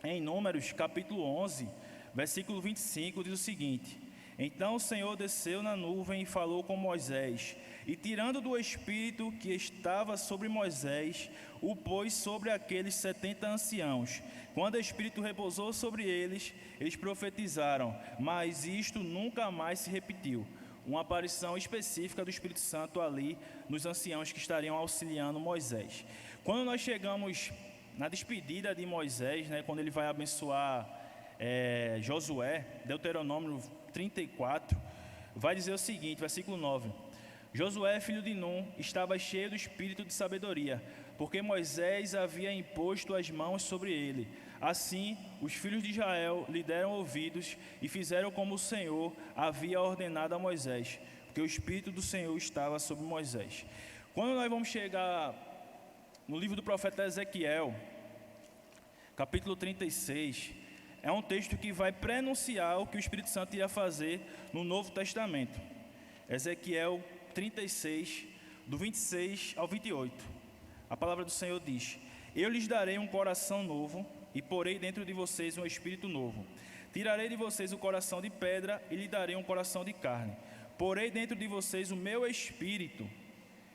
em Números capítulo 11, versículo 25, diz o seguinte: Então o Senhor desceu na nuvem e falou com Moisés, e tirando do Espírito que estava sobre Moisés, o pôs sobre aqueles 70 anciãos. Quando o Espírito repousou sobre eles, eles profetizaram, mas isto nunca mais se repetiu. Uma aparição específica do Espírito Santo ali nos anciãos que estariam auxiliando Moisés. Quando nós chegamos na despedida de Moisés, né, quando ele vai abençoar Josué, Deuteronômio 34, vai dizer o seguinte, versículo 9: Josué, filho de Num, estava cheio do espírito de sabedoria, porque Moisés havia imposto as mãos sobre ele. Assim, os filhos de Israel lhe deram ouvidos e fizeram como o Senhor havia ordenado a Moisés, porque o Espírito do Senhor estava sobre Moisés. Quando nós vamos chegar no livro do profeta Ezequiel, capítulo 36, é um texto que vai prenunciar o que o Espírito Santo ia fazer no Novo Testamento. Ezequiel 36, do 26 ao 28. A palavra do Senhor diz: Eu lhes darei um coração novo e porei dentro de vocês um espírito novo. Tirarei de vocês o coração de pedra e lhe darei um coração de carne. Porei dentro de vocês o meu espírito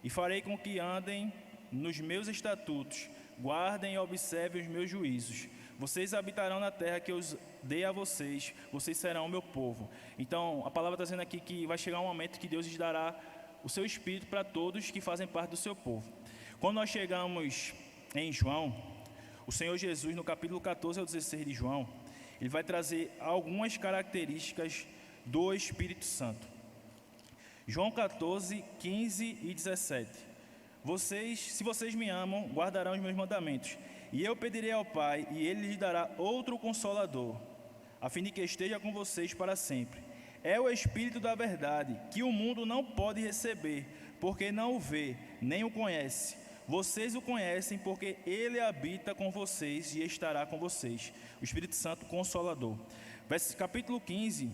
e farei com que andem nos meus estatutos, guardem e observem os meus juízos. Vocês habitarão na terra que eu dei a vocês, vocês serão o meu povo. Então, a palavra está dizendo aqui que vai chegar um momento que Deus lhes dará o seu Espírito para todos que fazem parte do seu povo. Quando nós chegamos em João, o Senhor Jesus, no capítulo 14 ao 16 de João, ele vai trazer algumas características do Espírito Santo. João 14, 15 e 17. Se vocês me amam, guardarão os meus mandamentos. E eu pedirei ao Pai, e Ele lhes dará outro Consolador, a fim de que esteja com vocês para sempre. É o Espírito da verdade, que o mundo não pode receber, porque não o vê, nem o conhece. Vocês o conhecem, porque Ele habita com vocês e estará com vocês. O Espírito Santo Consolador. Capítulo 15,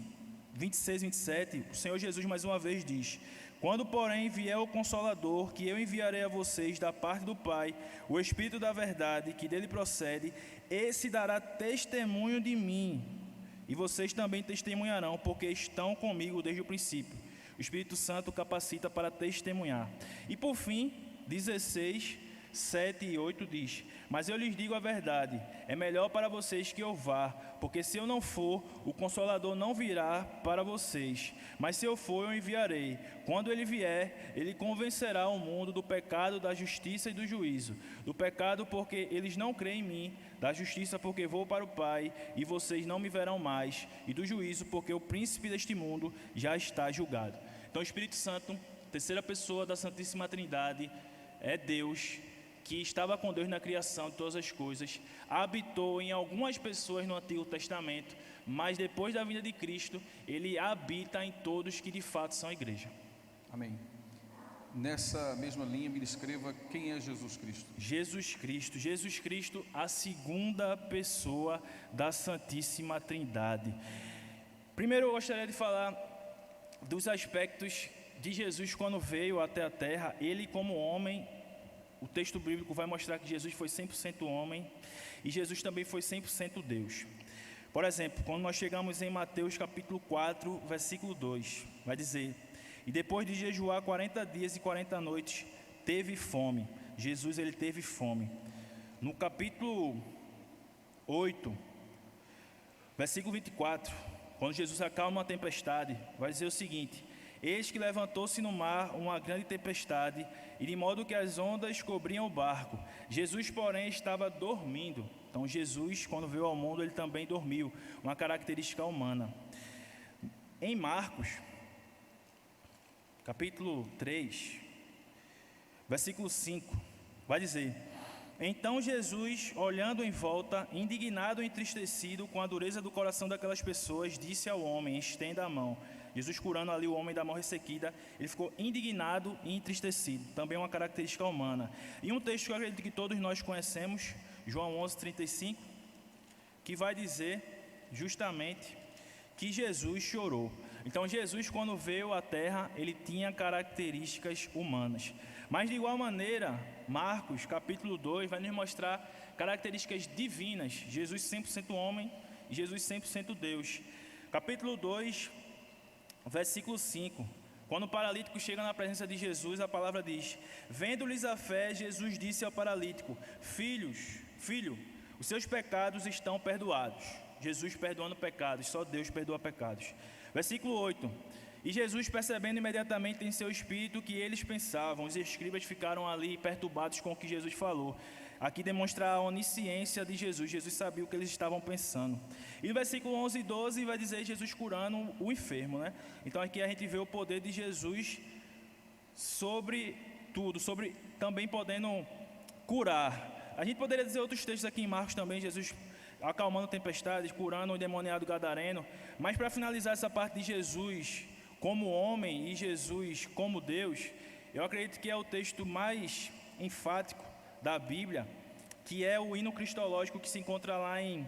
26 e 27, o Senhor Jesus mais uma vez diz: quando, porém, vier o Consolador, que eu enviarei a vocês da parte do Pai, o Espírito da verdade, que dele procede, esse dará testemunho de mim, e vocês também testemunharão, porque estão comigo desde o princípio. O Espírito Santo capacita para testemunhar. E por fim, 16, 7 e 8 diz: mas eu lhes digo a verdade, é melhor para vocês que eu vá, porque se eu não for, o Consolador não virá para vocês, mas se eu for, eu enviarei. Quando ele vier, ele convencerá o mundo do pecado, da justiça e do juízo. Do pecado, porque eles não creem em mim; da justiça, porque vou para o Pai e vocês não me verão mais; e do juízo, porque o príncipe deste mundo já está julgado. Então, o Espírito Santo, terceira pessoa da Santíssima Trindade, é Deus, que estava com Deus na criação de todas as coisas, habitou em algumas pessoas no Antigo Testamento, mas depois da vinda de Cristo, Ele habita em todos que de fato são a igreja. Amém. Nessa mesma linha, me descreva quem é Jesus Cristo. Jesus Cristo, a segunda pessoa da Santíssima Trindade. Primeiro eu gostaria de falar dos aspectos de Jesus quando veio até a terra. Ele como homem, o texto bíblico vai mostrar que Jesus foi 100% homem e Jesus também foi 100% Deus. Por exemplo, quando nós chegamos em Mateus capítulo 4, versículo 2, vai dizer: e depois de jejuar 40 dias e 40 noites, teve fome. Jesus, ele teve fome. No capítulo 8, versículo 24, quando Jesus acalma a tempestade, vai dizer o seguinte: eis que levantou-se no mar uma grande tempestade, e de modo que as ondas cobriam o barco. Jesus, porém, estava dormindo. Então, Jesus, quando veio ao mundo, ele também dormiu, uma característica humana. Em Marcos, capítulo 3, versículo 5, vai dizer: então Jesus, olhando em volta, indignado e entristecido com a dureza do coração daquelas pessoas, disse ao homem: estenda a mão. Jesus, curando ali o homem da mão ressequida, ele ficou indignado e entristecido, também uma característica humana. E um texto que eu acredito que todos nós conhecemos, João 11:35, que vai dizer justamente que Jesus chorou. Então Jesus, quando veio à terra, ele tinha características humanas. Mas de igual maneira, Marcos capítulo 2 vai nos mostrar características divinas. Jesus 100% homem e Jesus 100% Deus. Capítulo 2, versículo 5, quando o paralítico chega na presença de Jesus, a palavra diz: vendo-lhes a fé, Jesus disse ao paralítico: filho, os seus pecados estão perdoados. Jesus perdoando pecados, só Deus perdoa pecados. Versículo 8, e Jesus, percebendo imediatamente em seu espírito o que eles pensavam, os escribas ficaram ali perturbados com o que Jesus falou. Aqui demonstra a onisciência de Jesus. Jesus sabia o que eles estavam pensando. E no versículo 11 e 12 vai dizer Jesus curando o enfermo, né? Então aqui a gente vê o poder de Jesus sobre tudo, sobre também podendo curar. A gente poderia dizer outros textos aqui em Marcos também, Jesus acalmando tempestades, curando o endemoniado gadareno. Mas para finalizar essa parte de Jesus como homem e Jesus como Deus, eu acredito que é o texto mais enfático da Bíblia, que é o hino cristológico que se encontra lá em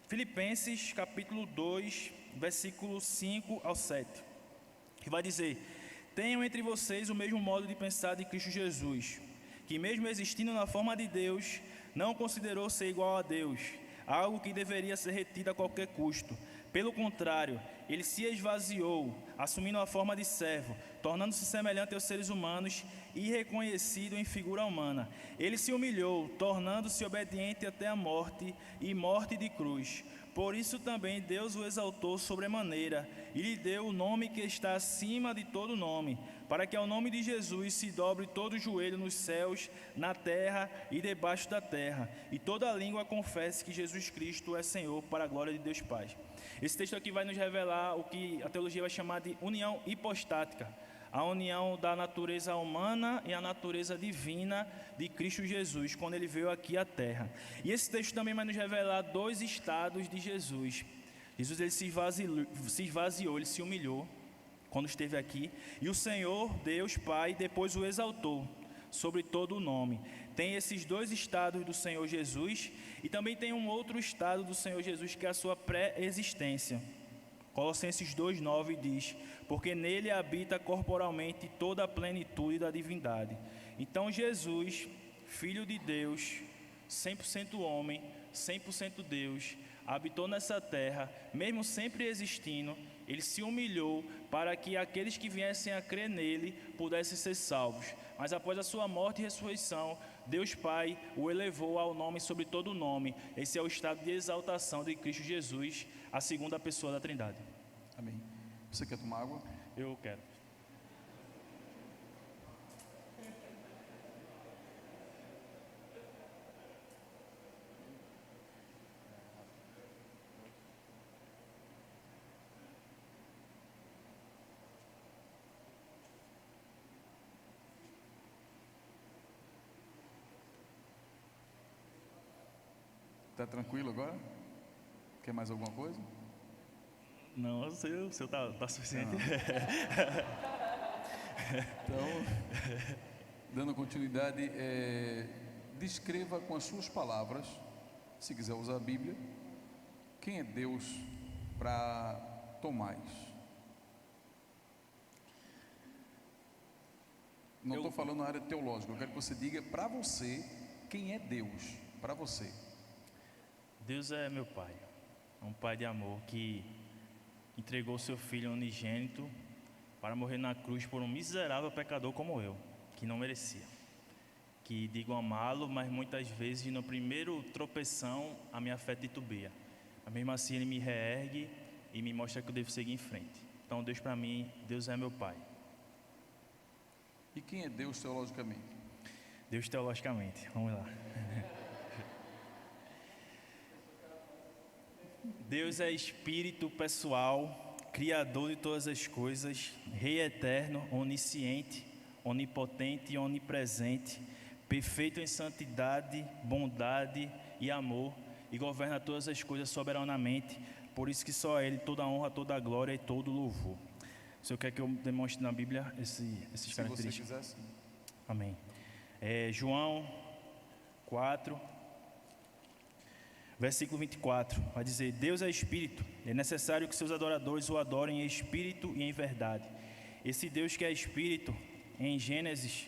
Filipenses capítulo 2, versículo 5 ao 7, que vai dizer: tenham entre vocês o mesmo modo de pensar de Cristo Jesus, que mesmo existindo na forma de Deus, não considerou ser igual a Deus, algo que deveria ser retido a qualquer custo. Pelo contrário, ele se esvaziou, assumindo a forma de servo, tornando-se semelhante aos seres humanos, e reconhecido em figura humana. Ele se humilhou, tornando-se obediente até a morte e morte de cruz. Por isso também Deus o exaltou sobremaneira e lhe deu o nome que está acima de todo nome, para que ao nome de Jesus se dobre todo o joelho nos céus, na terra e debaixo da terra, e toda língua confesse que Jesus Cristo é Senhor, para a glória de Deus Pai. Esse texto aqui vai nos revelar o que a teologia vai chamar de união hipostática, a união da natureza humana e a natureza divina de Cristo Jesus, quando ele veio aqui à terra. E esse texto também vai nos revelar dois estados de Jesus. Jesus ele se esvaziou, ele se humilhou quando esteve aqui, e o Senhor, Deus Pai, depois o exaltou sobre todo o nome. Tem esses dois estados do Senhor Jesus, e também tem um outro estado do Senhor Jesus, que é a sua pré-existência. Colossenses 2,9 diz: porque nele habita corporalmente toda a plenitude da divindade. Então Jesus, Filho de Deus, 100% homem, 100% Deus, habitou nessa terra, mesmo sempre existindo. Ele se humilhou para que aqueles que viessem a crer nele pudessem ser salvos. Mas após a sua morte e ressurreição, Deus Pai o elevou ao nome sobre todo nome. Esse é o estado de exaltação de Cristo Jesus, a segunda pessoa da Trindade. Amém. Você quer tomar água? Eu quero. Está tranquilo agora? Quer mais alguma coisa? Não, o seu tá suficiente. Então, dando continuidade, descreva com as suas palavras, se quiser usar a Bíblia, quem é Deus para Tomás. Não estou falando na área teológica, eu quero que você diga para você quem é Deus, para você. Deus é meu Pai, é um Pai de amor que entregou seu Filho unigênito para morrer na cruz por um miserável pecador como eu, que não merecia. Que digo amá-lo, mas muitas vezes no primeiro tropeção a minha fé titubeia. Mas mesmo assim ele me reergue e me mostra que eu devo seguir em frente. Então Deus para mim, Deus é meu Pai. E quem é Deus teologicamente? Deus teologicamente, vamos lá. Deus é espírito pessoal, criador de todas as coisas, Rei eterno, onisciente, onipotente e onipresente, perfeito em santidade, bondade e amor, e governa todas as coisas soberanamente. Por isso que só a Ele toda a honra, toda a glória e todo o louvor. O senhor quer que eu demonstre na Bíblia esses características? Se você quiser, sim. Amém. João 4, versículo 24, vai dizer: Deus é espírito, é necessário que seus adoradores o adorem em espírito e em verdade. Esse Deus que é espírito, em Gênesis,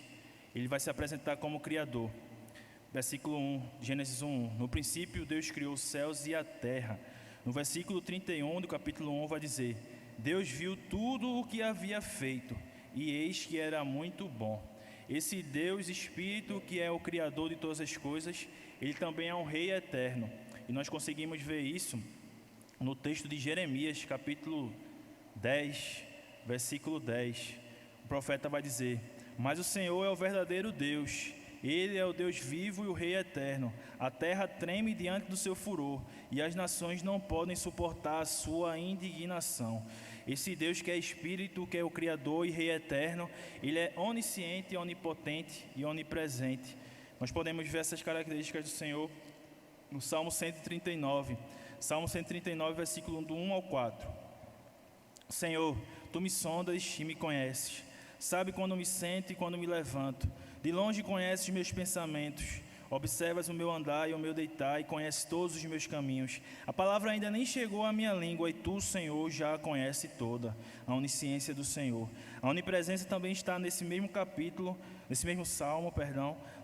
ele vai se apresentar como Criador. Versículo 1, Gênesis 1, no princípio Deus criou os céus e a terra. No versículo 31 do capítulo 1 vai dizer: Deus viu tudo o que havia feito, e eis que era muito bom. Esse Deus Espírito, que é o Criador de todas as coisas, ele também é um Rei eterno. E nós conseguimos ver isso no texto de Jeremias, capítulo 10, versículo 10. O profeta vai dizer: mas o Senhor é o verdadeiro Deus, Ele é o Deus vivo e o Rei eterno. A terra treme diante do seu furor, e as nações não podem suportar a sua indignação. Esse Deus que é Espírito, que é o Criador e Rei eterno, Ele é onisciente, onipotente e onipresente. Nós podemos ver essas características do Senhor no Salmo 139. Salmo 139, versículo do 1 ao 4. Senhor, Tu me sondas e me conheces. Sabe quando me sento e quando me levanto. De longe conheces meus pensamentos. Observas o meu andar e o meu deitar e conheces todos os meus caminhos. A palavra ainda nem chegou à minha língua e Tu, Senhor, já a conhece toda. A onisciência do Senhor. A onipresença também está nesse mesmo capítulo, nesse mesmo salmo,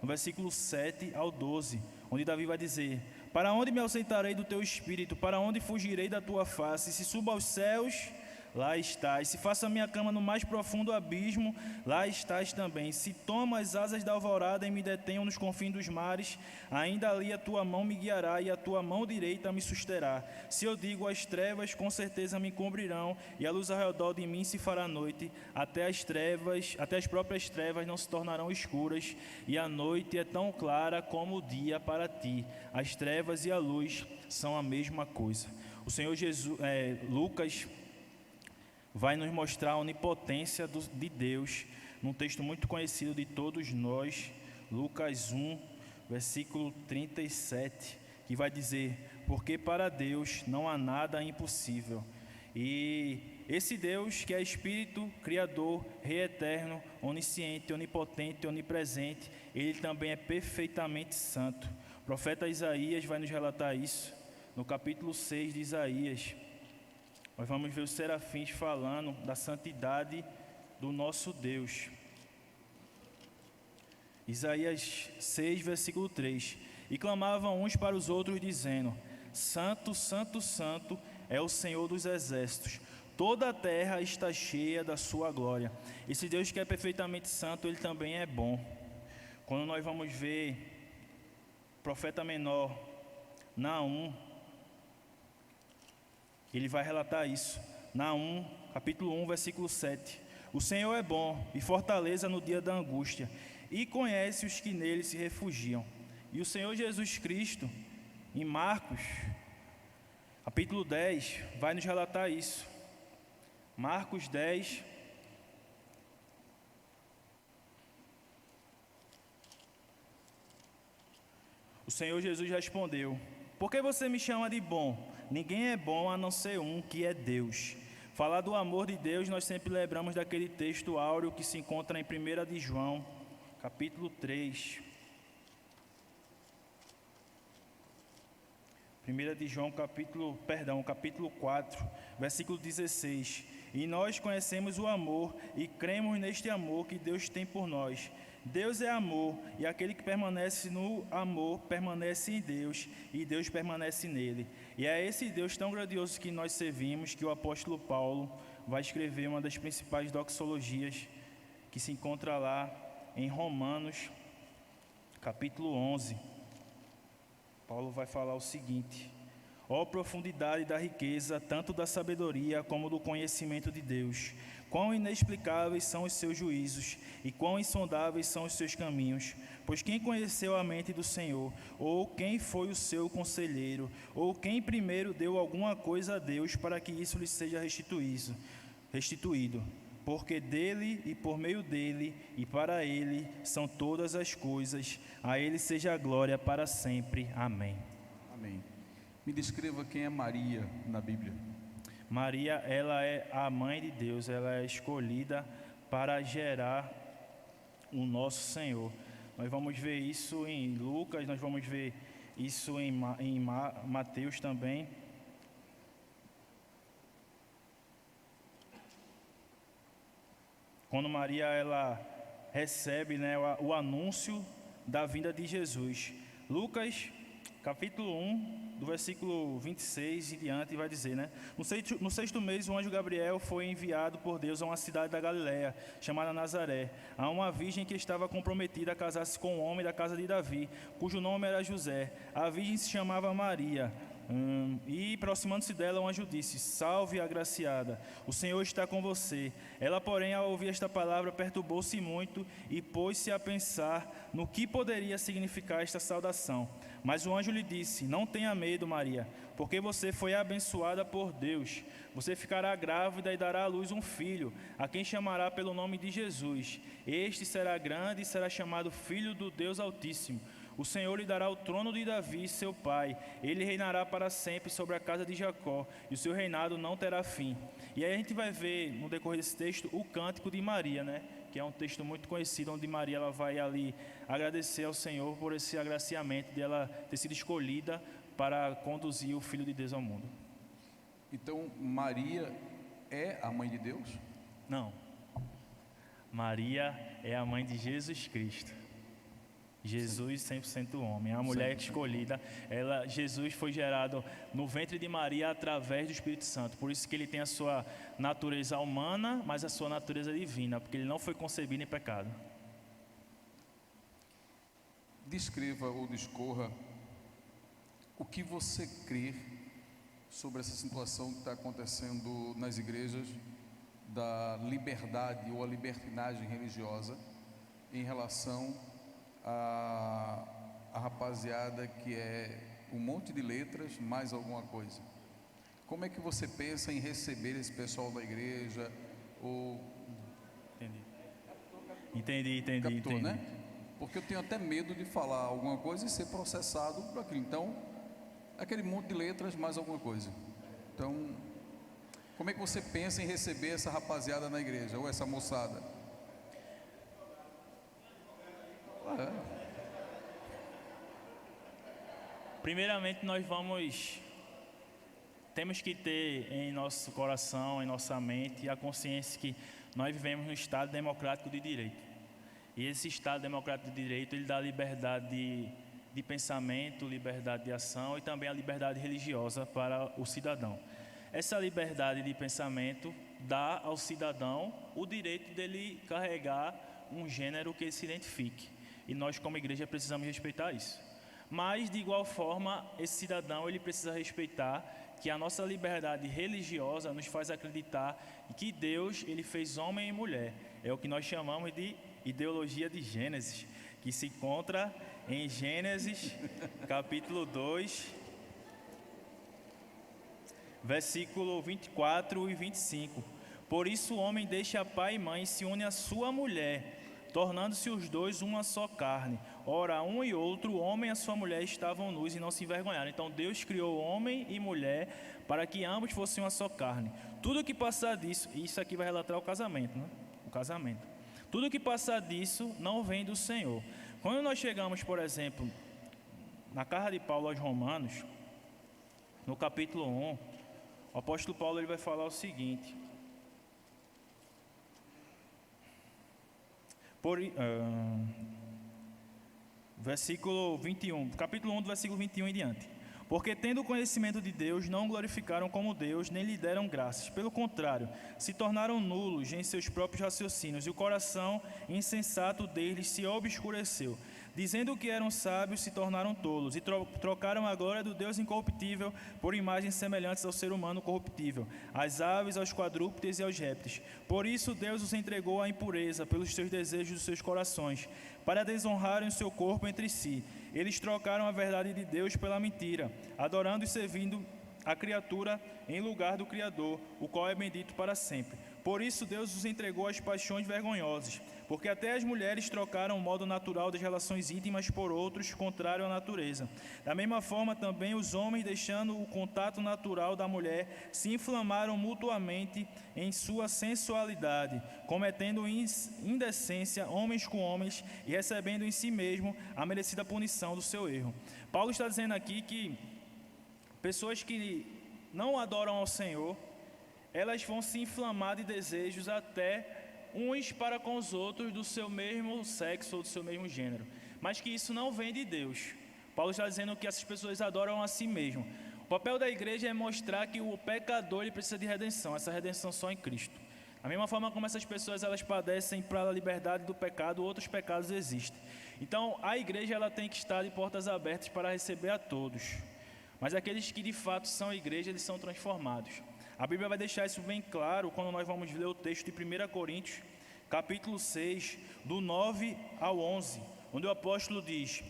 no versículo 7 ao 12, onde Davi vai dizer: para onde me ausentarei do Teu Espírito? Para onde fugirei da Tua face? Se subo aos céus, lá estás. Se faço a minha cama no mais profundo abismo, lá estás também. Se tomo as asas da alvorada e me detenho nos confins dos mares, ainda ali a tua mão me guiará e a tua mão direita me susterá. Se eu digo as trevas, com certeza me cobrirão, e a luz ao redor de mim se fará noite, até as próprias trevas não se tornarão escuras, e a noite é tão clara como o dia para ti. As trevas e a luz são a mesma coisa. O Senhor Jesus, Lucas vai nos mostrar a onipotência de Deus, num texto muito conhecido de todos nós, Lucas 1, versículo 37, que vai dizer: porque para Deus não há nada impossível. E esse Deus que é Espírito, Criador, Rei Eterno, Onisciente, Onipotente, Onipresente, Ele também é perfeitamente santo. O profeta Isaías vai nos relatar isso, no capítulo 6 de Isaías. Nós vamos ver os serafins falando da santidade do nosso Deus. Isaías 6, versículo 3. E clamavam uns para os outros, dizendo: Santo, Santo, Santo é o Senhor dos exércitos. Toda a terra está cheia da sua glória. Esse Deus que é perfeitamente santo, Ele também é bom. Quando nós vamos ver o profeta menor, Naum, ele vai relatar isso. Naum, capítulo 1, versículo 7. O Senhor é bom e fortaleza no dia da angústia, e conhece os que nele se refugiam. E o Senhor Jesus Cristo, em Marcos, capítulo 10, vai nos relatar isso. Marcos 10, o Senhor Jesus respondeu: por que você me chama de bom? Ninguém é bom a não ser um, que é Deus. Falar do amor de Deus, nós sempre lembramos daquele texto áureo que se encontra em 1 de João, capítulo 3. 1 de João, capítulo 4, versículo 16. E nós conhecemos o amor e cremos neste amor que Deus tem por nós. Deus é amor, e aquele que permanece no amor permanece em Deus, e Deus permanece nele. E é esse Deus tão grandioso que nós servimos, que o apóstolo Paulo vai escrever uma das principais doxologias, que se encontra lá em Romanos, capítulo 11. Paulo vai falar o seguinte: ó profundidade da riqueza, tanto da sabedoria como do conhecimento de Deus! Quão inexplicáveis são os seus juízos, e quão insondáveis são os seus caminhos! Pois quem conheceu a mente do Senhor, ou quem foi o seu conselheiro, ou quem primeiro deu alguma coisa a Deus para que isso lhe seja restituído? Porque dele e por meio dele e para ele são todas as coisas, a ele seja a glória para sempre. Amém. Amém. Me descreva quem é Maria na Bíblia. Maria, ela é a mãe de Deus, ela é escolhida para gerar o nosso Senhor. Nós vamos ver isso em Lucas, nós vamos ver isso em Mateus também. Quando Maria ela recebe, né, o anúncio da vinda de Jesus. Lucas, capítulo 1, do versículo 26 em diante, vai dizer, né? No sexto mês, o anjo Gabriel foi enviado por Deus a uma cidade da Galiléia, chamada Nazaré, a uma virgem que estava comprometida a casar-se com um homem da casa de Davi, cujo nome era José. A virgem se chamava Maria. E aproximando-se dela, o anjo disse: salve, agraciada, o Senhor está com você. Ela, porém, ao ouvir esta palavra, perturbou-se muito e pôs-se a pensar no que poderia significar esta saudação. Mas o anjo lhe disse: não tenha medo, Maria, porque você foi abençoada por Deus. Você ficará grávida e dará à luz um filho, a quem chamará pelo nome de Jesus. Este será grande e será chamado Filho do Deus Altíssimo. O Senhor lhe dará o trono de Davi, seu pai. Ele reinará para sempre sobre a casa de Jacó, e o seu reinado não terá fim. E aí a gente vai ver, no decorrer desse texto, o cântico de Maria, né? Que é um texto muito conhecido, onde Maria ela vai ali agradecer ao Senhor por esse agraciamento de ela ter sido escolhida para conduzir o Filho de Deus ao mundo. Então, Maria é a mãe de Deus? Não. Maria é a mãe de Jesus Cristo. Jesus 100% homem. A mulher 100% escolhida, Jesus foi gerado no ventre de Maria através do Espírito Santo. Por isso que ele tem a sua natureza humana, mas a sua natureza divina, porque ele não foi concebido em pecado. Descreva ou discorra o que você crê sobre essa situação que está acontecendo nas igrejas da liberdade ou a libertinagem religiosa em relação a rapaziada que é um monte de letras mais alguma coisa. Como é que você pensa em receber esse pessoal da igreja? Ou Entendi. captou, né? Porque eu tenho até medo de falar alguma coisa e ser processado por aquilo. Então, aquele monte de letras mais alguma coisa. Então, como é que você pensa em receber essa rapaziada na igreja ou essa moçada? Primeiramente, temos que ter em nosso coração, em nossa mente, a consciência que nós vivemos no Estado democrático de direito. E esse Estado democrático de direito, ele dá liberdade de pensamento, liberdade de ação e também a liberdade religiosa para o cidadão. Essa liberdade de pensamento dá ao cidadão o direito dele carregar um gênero que ele se identifique. E nós, como igreja, precisamos respeitar isso. Mas, de igual forma, esse cidadão ele precisa respeitar que a nossa liberdade religiosa nos faz acreditar que Deus ele fez homem e mulher. É o que nós chamamos de ideologia de Gênesis, que se encontra em Gênesis, capítulo 2, versículo 24 e 25. Por isso o homem deixa pai e mãe e se une à sua mulher, tornando-se os dois uma só carne. Ora, um e outro, o homem e a sua mulher, estavam nus e não se envergonharam. Então Deus criou homem e mulher para que ambos fossem uma só carne. Tudo que passar disso, e isso aqui vai relatar o casamento, né? O casamento. Tudo que passar disso não vem do Senhor. Quando nós chegamos, por exemplo, na carta de Paulo aos Romanos, no capítulo 1, o apóstolo Paulo ele vai falar o seguinte: versículo 21, capítulo 1, do versículo 21 em diante. Porque tendo o conhecimento de Deus, não o glorificaram como Deus, nem lhe deram graças. Pelo contrário, se tornaram nulos em seus próprios raciocínios, e o coração insensato deles se obscureceu. Dizendo que eram sábios, se tornaram tolos, e trocaram a glória do Deus incorruptível por imagens semelhantes ao ser humano corruptível, às aves, aos quadrúpedes e aos répteis. Por isso Deus os entregou à impureza pelos seus desejos dos seus corações, para desonrarem o seu corpo entre si. Eles trocaram a verdade de Deus pela mentira, adorando e servindo a criatura em lugar do Criador, o qual é bendito para sempre. Por isso Deus os entregou às paixões vergonhosas, porque até as mulheres trocaram o modo natural das relações íntimas por outros, contrário à natureza. Da mesma forma também os homens, deixando o contato natural da mulher, se inflamaram mutuamente em sua sensualidade, cometendo indecência homens com homens e recebendo em si mesmo a merecida punição do seu erro. Paulo está dizendo aqui que pessoas que não adoram ao Senhor, elas vão se inflamar de desejos até uns para com os outros do seu mesmo sexo ou do seu mesmo gênero, mas que isso não vem de Deus. Paulo está dizendo que essas pessoas adoram a si mesmo. O papel da igreja é mostrar que o pecador ele precisa de redenção, essa redenção só em Cristo. Da mesma forma como essas pessoas elas padecem para a liberdade do pecado, outros pecados existem. Então a igreja ela tem que estar de portas abertas para receber a todos, mas aqueles que de fato são igreja, eles são transformados. A Bíblia vai deixar isso bem claro quando nós vamos ler o texto de 1 Coríntios, capítulo 6, do 9 ao 11, onde o apóstolo diz: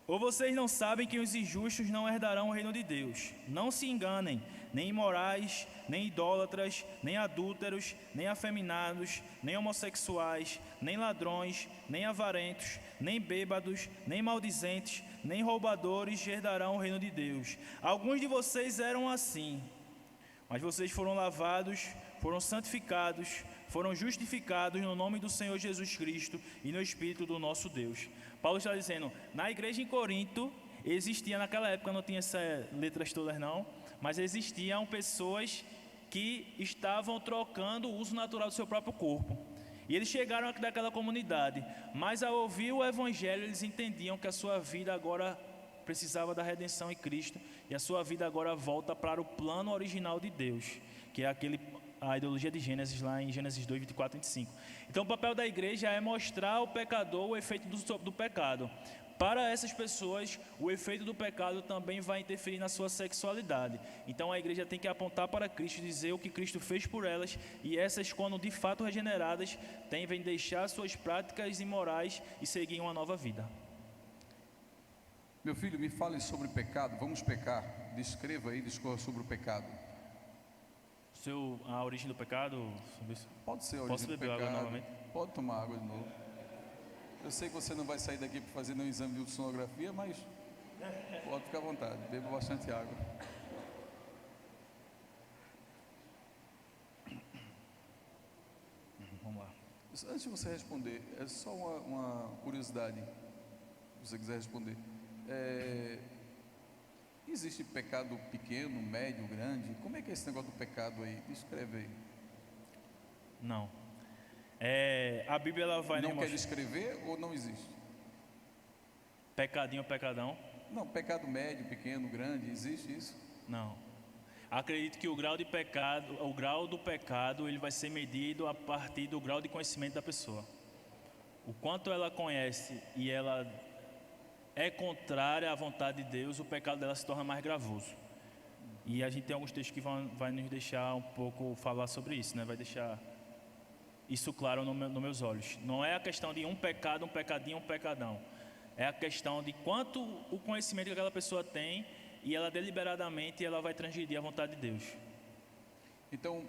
ou vocês não sabem que os injustos não herdarão o reino de Deus? Não se enganem, nem imorais, nem idólatras, nem adúlteros, nem afeminados, nem homossexuais, nem ladrões, nem avarentos, nem bêbados, nem maldizentes, nem roubadores herdarão o reino de Deus. Alguns de vocês eram assim, mas vocês foram lavados, foram santificados, foram justificados no nome do Senhor Jesus Cristo e no Espírito do nosso Deus. Paulo está dizendo, na igreja em Corinto, existia, naquela época não tinha essas letras todas não, mas existiam pessoas que estavam trocando o uso natural do seu próprio corpo. E eles chegaram daquela comunidade, mas ao ouvir o evangelho, eles entendiam que a sua vida agora precisava da redenção em Cristo, e a sua vida agora volta para o plano original de Deus, que é a ideologia de Gênesis, lá em Gênesis 2, 24 e 25. Então o papel da igreja é mostrar ao pecador o efeito do pecado. Para essas pessoas, o efeito do pecado também vai interferir na sua sexualidade. Então a igreja tem que apontar para Cristo, dizer o que Cristo fez por elas, e essas, quando de fato regeneradas, devem deixar suas práticas imorais e seguir uma nova vida. Meu filho, me fale sobre pecado. Vamos pecar. Descreva aí, discorra sobre o pecado. A origem do pecado? Pode ser a origem Posso do beber pecado. água novamente? Pode tomar água de novo. Eu sei que você não vai sair daqui para fazer nenhum exame de ultrassonografia, mas pode ficar à vontade. Beba bastante água. Vamos lá. Antes de você responder, é só uma curiosidade, se você quiser responder. Existe pecado pequeno, médio, grande? Como é que é esse negócio do pecado aí? Descreve aí. Não. A Bíblia ela vai Não nos quer mostrar. descrever ou não existe? Pecadinho, pecadão? Não, pecado médio, pequeno, grande, existe isso? Não. Acredito que o grau do pecado, ele vai ser medido a partir do grau de conhecimento da pessoa. O quanto ela conhece e ela é contrária à vontade de Deus, o pecado dela se torna mais gravoso. E a gente tem alguns textos que vai nos deixar um pouco falar sobre isso, né? Vai deixar isso claro nos meus olhos. Não é a questão de um pecado, um pecadinho, um pecadão. É a questão de quanto o conhecimento que aquela pessoa tem, e ela deliberadamente ela vai transgredir a vontade de Deus. Então,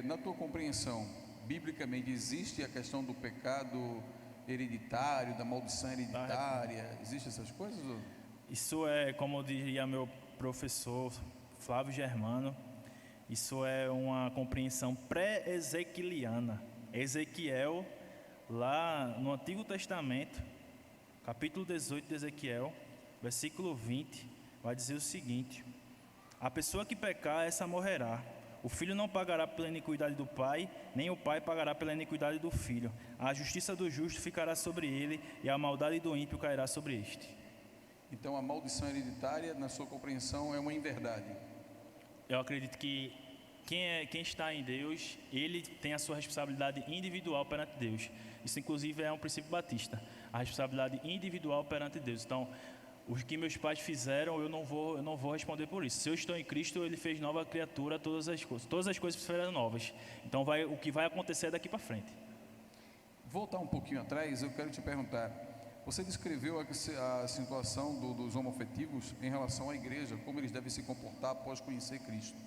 na tua compreensão, biblicamente, existe a questão do pecado hereditário, da maldição hereditária? Existem essas coisas? Ou? Isso é, como diria meu professor Flávio Germano, isso é uma compreensão pré-ezequieliana. Ezequiel, lá no Antigo Testamento, capítulo 18 de Ezequiel, versículo 20, vai dizer o seguinte: a pessoa que pecar, essa morrerá. O filho não pagará pela iniquidade do pai, nem o pai pagará pela iniquidade do filho. A justiça do justo ficará sobre ele, e a maldade do ímpio cairá sobre este. Então a maldição hereditária, na sua compreensão, é uma inverdade. Eu acredito que quem está em Deus, ele tem a sua responsabilidade individual perante Deus. Isso inclusive é um princípio batista, a responsabilidade individual perante Deus. Então, o que meus pais fizeram, eu não vou responder por isso. Se eu estou em Cristo, Ele fez nova criatura, todas as coisas foram novas. Então o que vai acontecer é daqui para frente. Voltar um pouquinho atrás, eu quero te perguntar, você descreveu a situação dos homoafetivos em relação à igreja, como eles devem se comportar após conhecer Cristo.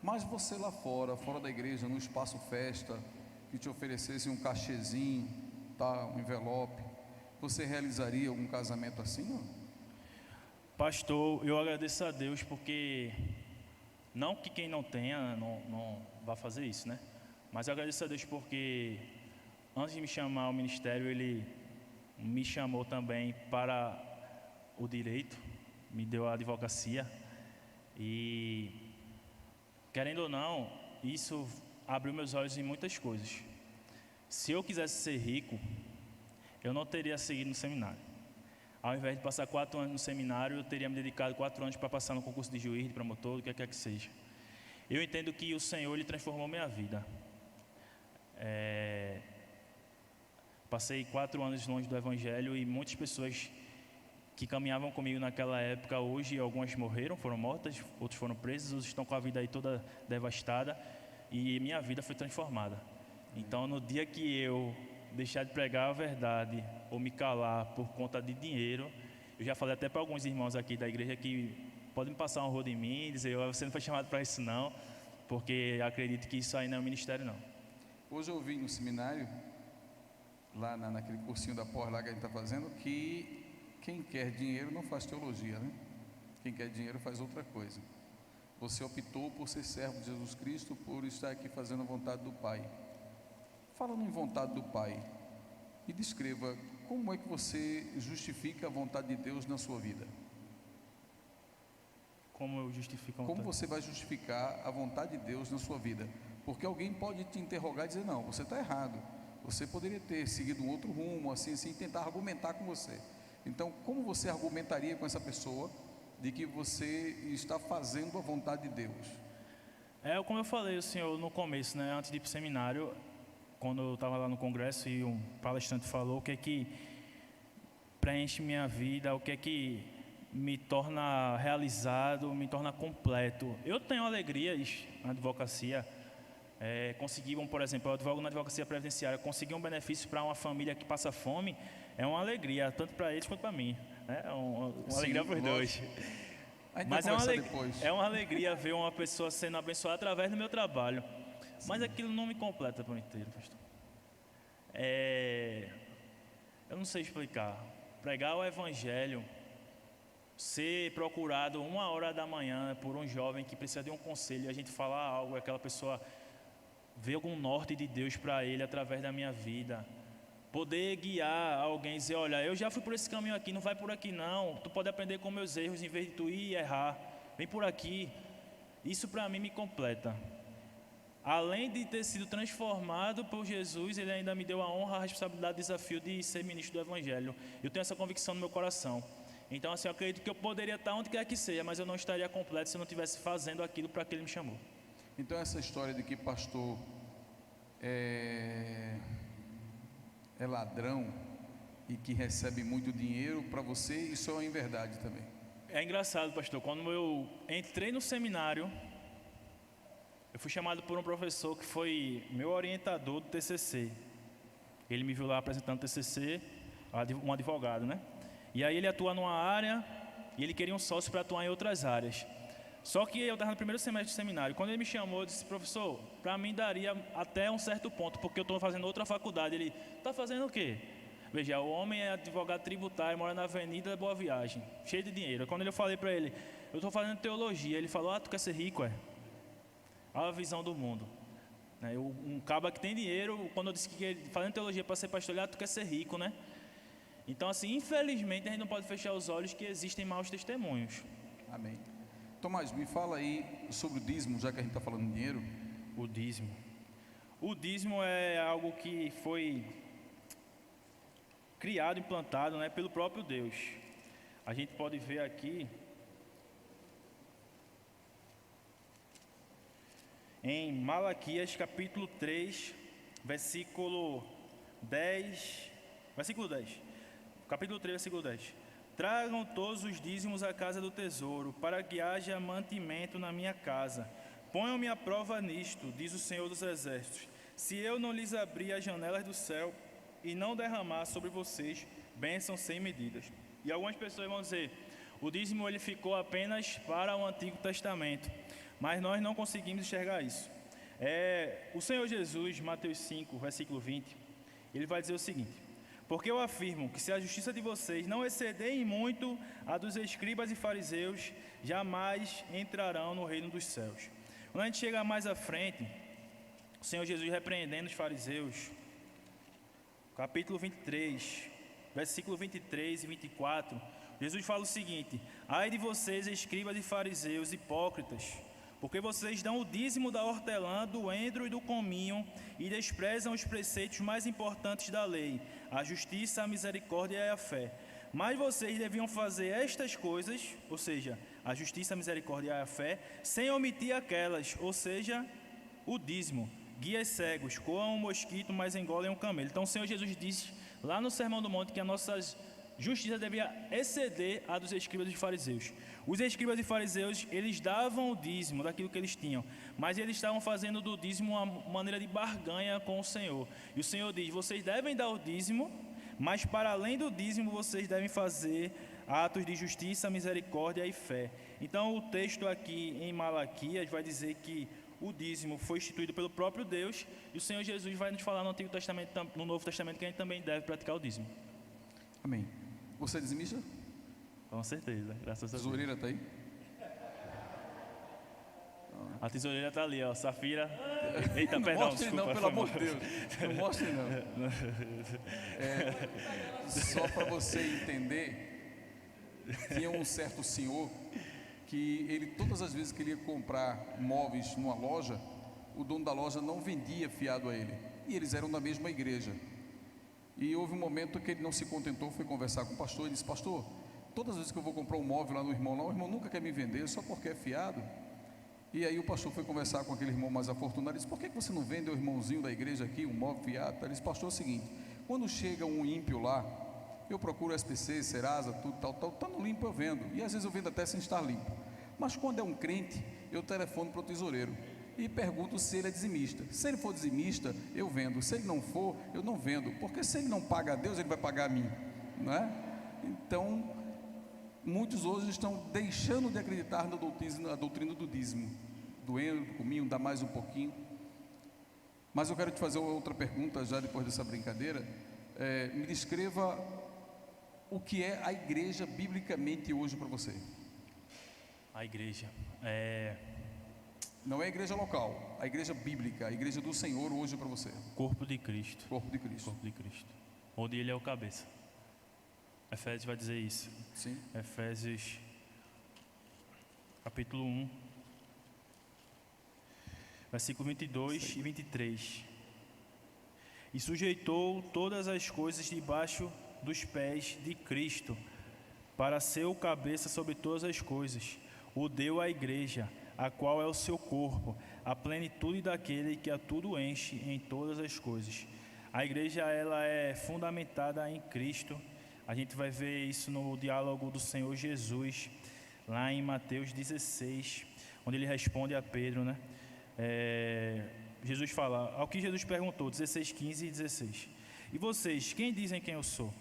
Mas você lá fora da igreja, no espaço festa, que te oferecesse um cachezinho, tá, um envelope, você realizaria algum casamento assim? Não? Pastor, eu agradeço a Deus porque, não que quem não tenha não vá fazer isso, né? Mas eu agradeço a Deus porque, antes de me chamar ao ministério, Ele me chamou também para o direito, me deu a advocacia e, querendo ou não, isso abriu meus olhos em muitas coisas. Se eu quisesse ser rico, eu não teria seguido no seminário. Ao invés de passar 4 anos no seminário, eu teria me dedicado 4 anos para passar no concurso de juiz, de promotor, do que quer que seja. Eu entendo que o Senhor, Ele transformou minha vida. Passei 4 anos longe do Evangelho e muitas pessoas que caminhavam comigo naquela época, hoje algumas morreram, foram mortas, outros foram presos, outros estão com a vida aí toda devastada, e minha vida foi transformada. Então, no dia que eu deixar de pregar a verdade ou me calar por conta de dinheiro, eu já falei até para alguns irmãos aqui da igreja que podem passar um rodo em mim e dizer: você não foi chamado para isso não, porque acredito que isso aí não é um ministério não. Hoje eu ouvi no seminário, lá naquele cursinho da pós lá que a gente está fazendo, que quem quer dinheiro não faz teologia, né? Quem quer dinheiro faz outra coisa. Você optou por ser servo de Jesus Cristo, por estar aqui fazendo a vontade do Pai. Falando em vontade do Pai, me descreva como é que você justifica a vontade de Deus na sua vida. Como eu justifico a Como vontade? você vai justificar a vontade de Deus na sua vida? Porque alguém pode te interrogar e dizer: não, você está errado, Você poderia ter seguido um outro rumo, assim, tentar argumentar com você. Então, como você argumentaria com essa pessoa de que você está fazendo a vontade de Deus? Como eu falei, o senhor, no começo, né, antes de ir para o seminário, quando eu estava lá no congresso e um palestrante falou o que é que preenche minha vida, o que é que me torna realizado, me torna completo. Eu tenho alegrias na advocacia. Por exemplo, eu advogo na advocacia previdenciária, conseguir um benefício para uma família que passa fome é uma alegria, tanto para eles quanto para mim. É uma alegria para os dois. Mas é uma alegria ver uma pessoa sendo abençoada através do meu trabalho. Mas aquilo não me completa por inteiro, pastor. Eu não sei explicar. Pregar o evangelho, ser procurado 1h da manhã por um jovem que precisa de um conselho, e a gente falar algo, aquela pessoa ver algum norte de Deus para ele através da minha vida, poder guiar alguém, dizer, olha, eu já fui por esse caminho aqui, não vai por aqui não, tu pode aprender com meus erros em vez de tu ir e errar, vem por aqui. Isso para mim me completa. Além de ter sido transformado por Jesus, Ele ainda me deu a honra, a responsabilidade, o desafio de ser ministro do Evangelho. Eu tenho essa convicção no meu coração. Então, assim, eu acredito que eu poderia estar onde quer que seja, mas eu não estaria completo se eu não estivesse fazendo aquilo para que Ele me chamou. Então, essa história de que pastor é ladrão e que recebe muito dinheiro, para você isso é uma verdade também? É engraçado, pastor, quando eu entrei no seminário, eu fui chamado por um professor que foi meu orientador do TCC. Ele me viu lá apresentando o TCC, um advogado, né? E aí ele atua numa área e ele queria um sócio para atuar em outras áreas. Só que eu estava no primeiro semestre do seminário. Quando ele me chamou, eu disse, professor, para mim daria até um certo ponto, porque eu estou fazendo outra faculdade. Ele, está fazendo o quê? Veja, o homem é advogado tributário, mora na Avenida Boa Viagem, cheio de dinheiro. Quando eu falei para ele, eu estou fazendo teologia, ele falou, tu quer ser rico, é? Olha a visão do mundo. Um caba que tem dinheiro, quando eu disse que fazendo teologia para ser pastor, tu quer ser rico, né? Então, assim, infelizmente, a gente não pode fechar os olhos que existem maus testemunhos. Amém. Tomás, me fala aí sobre o dízimo, já que a gente está falando de dinheiro. O dízimo. O dízimo é algo que foi criado, implantado, né, pelo próprio Deus. A gente pode ver aqui em Malaquias capítulo 3, versículo 10. Capítulo 3, versículo 10. Tragam todos os dízimos à casa do tesouro, para que haja mantimento na minha casa. Ponham-me à prova nisto, diz o Senhor dos Exércitos, se eu não lhes abrir as janelas do céu e não derramar sobre vocês bênçãos sem medidas. E algumas pessoas vão dizer, o dízimo ele ficou apenas para o Antigo Testamento, mas nós não conseguimos enxergar isso. O Senhor Jesus, Mateus 5, versículo 20, ele vai dizer o seguinte, porque eu afirmo que se a justiça de vocês não exceder em muito a dos escribas e fariseus, jamais entrarão no reino dos céus. Quando a gente chega mais à frente, o Senhor Jesus repreendendo os fariseus, capítulo 23, versículo 23 e 24, Jesus fala o seguinte, ai de vocês, escribas e fariseus, hipócritas, porque vocês dão o dízimo da hortelã, do endro e do cominho e desprezam os preceitos mais importantes da lei, a justiça, a misericórdia e a fé. Mas vocês deviam fazer estas coisas, ou seja, a justiça, a misericórdia e a fé, sem omitir aquelas, ou seja, o dízimo. Guias cegos, coam um mosquito, mas engolem um camelo. Então o Senhor Jesus disse lá no Sermão do Monte que a nossa justiça devia exceder a dos escribas e fariseus. Os escribas e fariseus, eles davam o dízimo daquilo que eles tinham, mas eles estavam fazendo do dízimo uma maneira de barganha com o Senhor. E o Senhor diz, vocês devem dar o dízimo, mas para além do dízimo, vocês devem fazer atos de justiça, misericórdia e fé. Então o texto aqui em Malaquias vai dizer que o dízimo foi instituído pelo próprio Deus, e o Senhor Jesus vai nos falar no Antigo Testamento, no Novo Testamento, que a gente também deve praticar o dízimo. Amém. Você é dizimista? Com certeza, graças a Deus. Tesoureira está aí? A tesoureira está ali, ó, Safira. Eita, perdão, mostre desculpa. não, pelo amor de Deus. Não mostre não. Só para você entender, tinha um certo senhor que ele, todas as vezes que ele ia comprar móveis numa loja, o dono da loja não vendia fiado a ele. e eles eram da mesma igreja. E houve um momento que ele não se contentou, foi conversar com o pastor e disse: pastor, todas as vezes que eu vou comprar um móvel lá no irmão, o irmão nunca quer me vender, só porque é fiado. E aí o pastor foi conversar com aquele irmão mais afortunado e disse: por que você não vende ao irmãozinho da igreja aqui um móvel fiado? Ele disse: pastor, é o seguinte, quando chega um ímpio lá, eu procuro SPC, Serasa, tudo tal, está no limpo eu vendo, e às vezes eu vendo até sem estar limpo. Mas quando é um crente, eu telefono para o tesoureiro e pergunto se ele é dizimista. Se ele for dizimista, eu vendo. Se ele não for, eu não vendo, porque se ele não paga a Deus, ele vai pagar a mim, não é? Então, muitos hoje estão deixando de acreditar na doutrina do dízimo, doendo, do cominho, dá mais um pouquinho. Mas eu quero te fazer outra pergunta já depois dessa brincadeira. Me descreva o que é a igreja biblicamente hoje para você. A igreja Não é a igreja local, a igreja bíblica, a igreja do Senhor hoje para você. corpo de Cristo. Corpo de Cristo. Corpo de Cristo. Onde ele é o cabeça. Efésios vai dizer isso. Sim. Efésios capítulo 1, versículo 22 e 23. E sujeitou todas as coisas debaixo dos pés de Cristo, para ser o cabeça sobre todas as coisas. O deu à igreja, a qual é o seu corpo, a plenitude daquele que a tudo enche em todas as coisas. A igreja, ela é fundamentada em Cristo. A gente vai ver isso no diálogo do Senhor Jesus, lá em Mateus 16, onde ele responde a Pedro, né? Jesus fala, ao que Jesus perguntou, 16, 15 e 16. E vocês, quem dizem quem eu sou?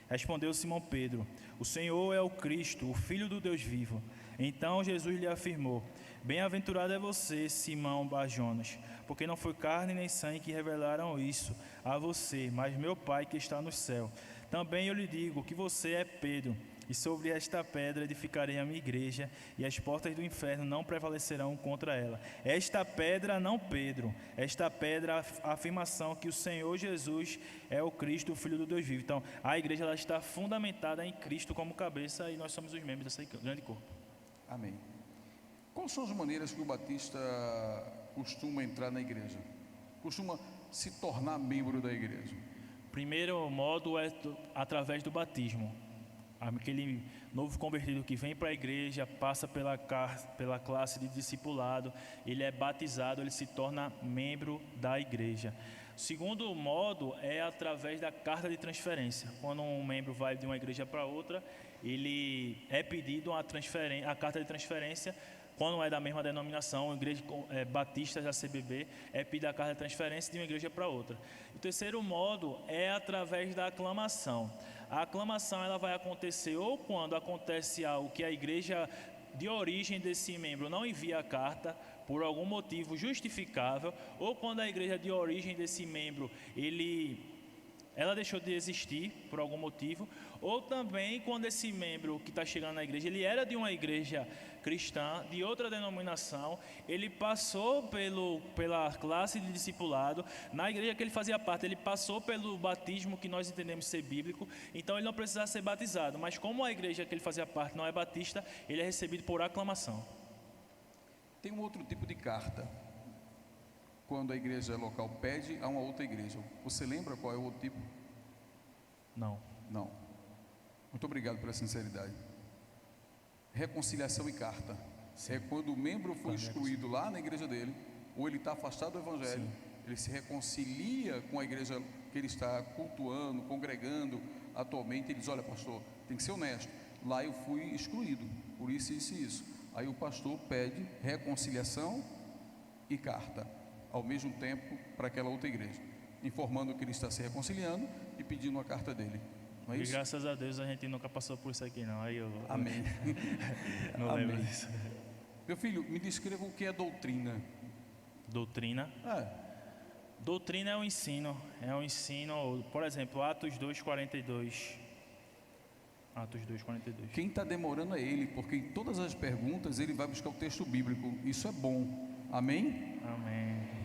Respondeu Simão Pedro, o Senhor é o Cristo, o Filho do Deus vivo. Então Jesus lhe afirmou, bem-aventurado é você, Simão Bar-Jonas, porque não foi carne nem sangue que revelaram isso a você, mas meu Pai que está no céu. Também eu lhe digo que você é Pedro, e sobre esta pedra edificarei a minha igreja, e as portas do inferno não prevalecerão contra ela. Esta pedra, não Pedro, esta pedra, a afirmação que o Senhor Jesus é o Cristo, o Filho do Deus vivo. Então, a igreja, ela está fundamentada em Cristo como cabeça, e nós somos os membros desse grande corpo. Amém. Quais são as maneiras que o batista costuma entrar na igreja? Costuma se tornar membro da igreja? Primeiro modo é através do batismo. Aquele novo convertido que vem para a igreja, passa pela classe de discipulado, ele é batizado, ele se torna membro da igreja. O segundo modo é através da carta de transferência. Quando um membro vai de uma igreja para outra, ele é pedido a carta de transferência. Quando é da mesma denominação, igreja batista da CBB, é pedir a carta de transferência de uma igreja para outra. O terceiro modo é através da aclamação. A aclamação, ela vai acontecer ou quando acontece algo que a igreja de origem desse membro não envia a carta por algum motivo justificável, ou quando a igreja de origem desse membro ela deixou de existir por algum motivo, ou também quando esse membro que está chegando na igreja, ele era de uma igreja cristã, de outra denominação, ele passou pela classe de discipulado, na igreja que ele fazia parte, ele passou pelo batismo que nós entendemos ser bíblico, então ele não precisava ser batizado, mas como a igreja que ele fazia parte não é batista, ele é recebido por aclamação. Tem um outro tipo de carta, quando a igreja local pede a uma outra igreja. Você lembra qual é o outro tipo? Não. Não. Muito obrigado pela sinceridade. Reconciliação e carta. Sim. É quando o membro foi excluído lá na igreja dele, ou ele está afastado do evangelho, sim, ele se reconcilia com a igreja que ele está cultuando, congregando atualmente. Ele diz: olha, pastor, tem que ser honesto, lá eu fui excluído, por isso, isso e isso. Aí o pastor pede reconciliação e carta ao mesmo tempo para aquela outra igreja, informando que ele está se reconciliando e pedindo uma carta dele. Não é isso? E graças a Deus a gente nunca passou por isso aqui não. Amém. Não Amém. lembro disso. Meu filho, me descreva o que é doutrina. Doutrina? Doutrina é um ensino, por exemplo, Atos 2:42. Atos 2:42. Quem está demorando é ele, porque em todas as perguntas ele vai buscar o texto bíblico. Isso é bom. Amém? Amém.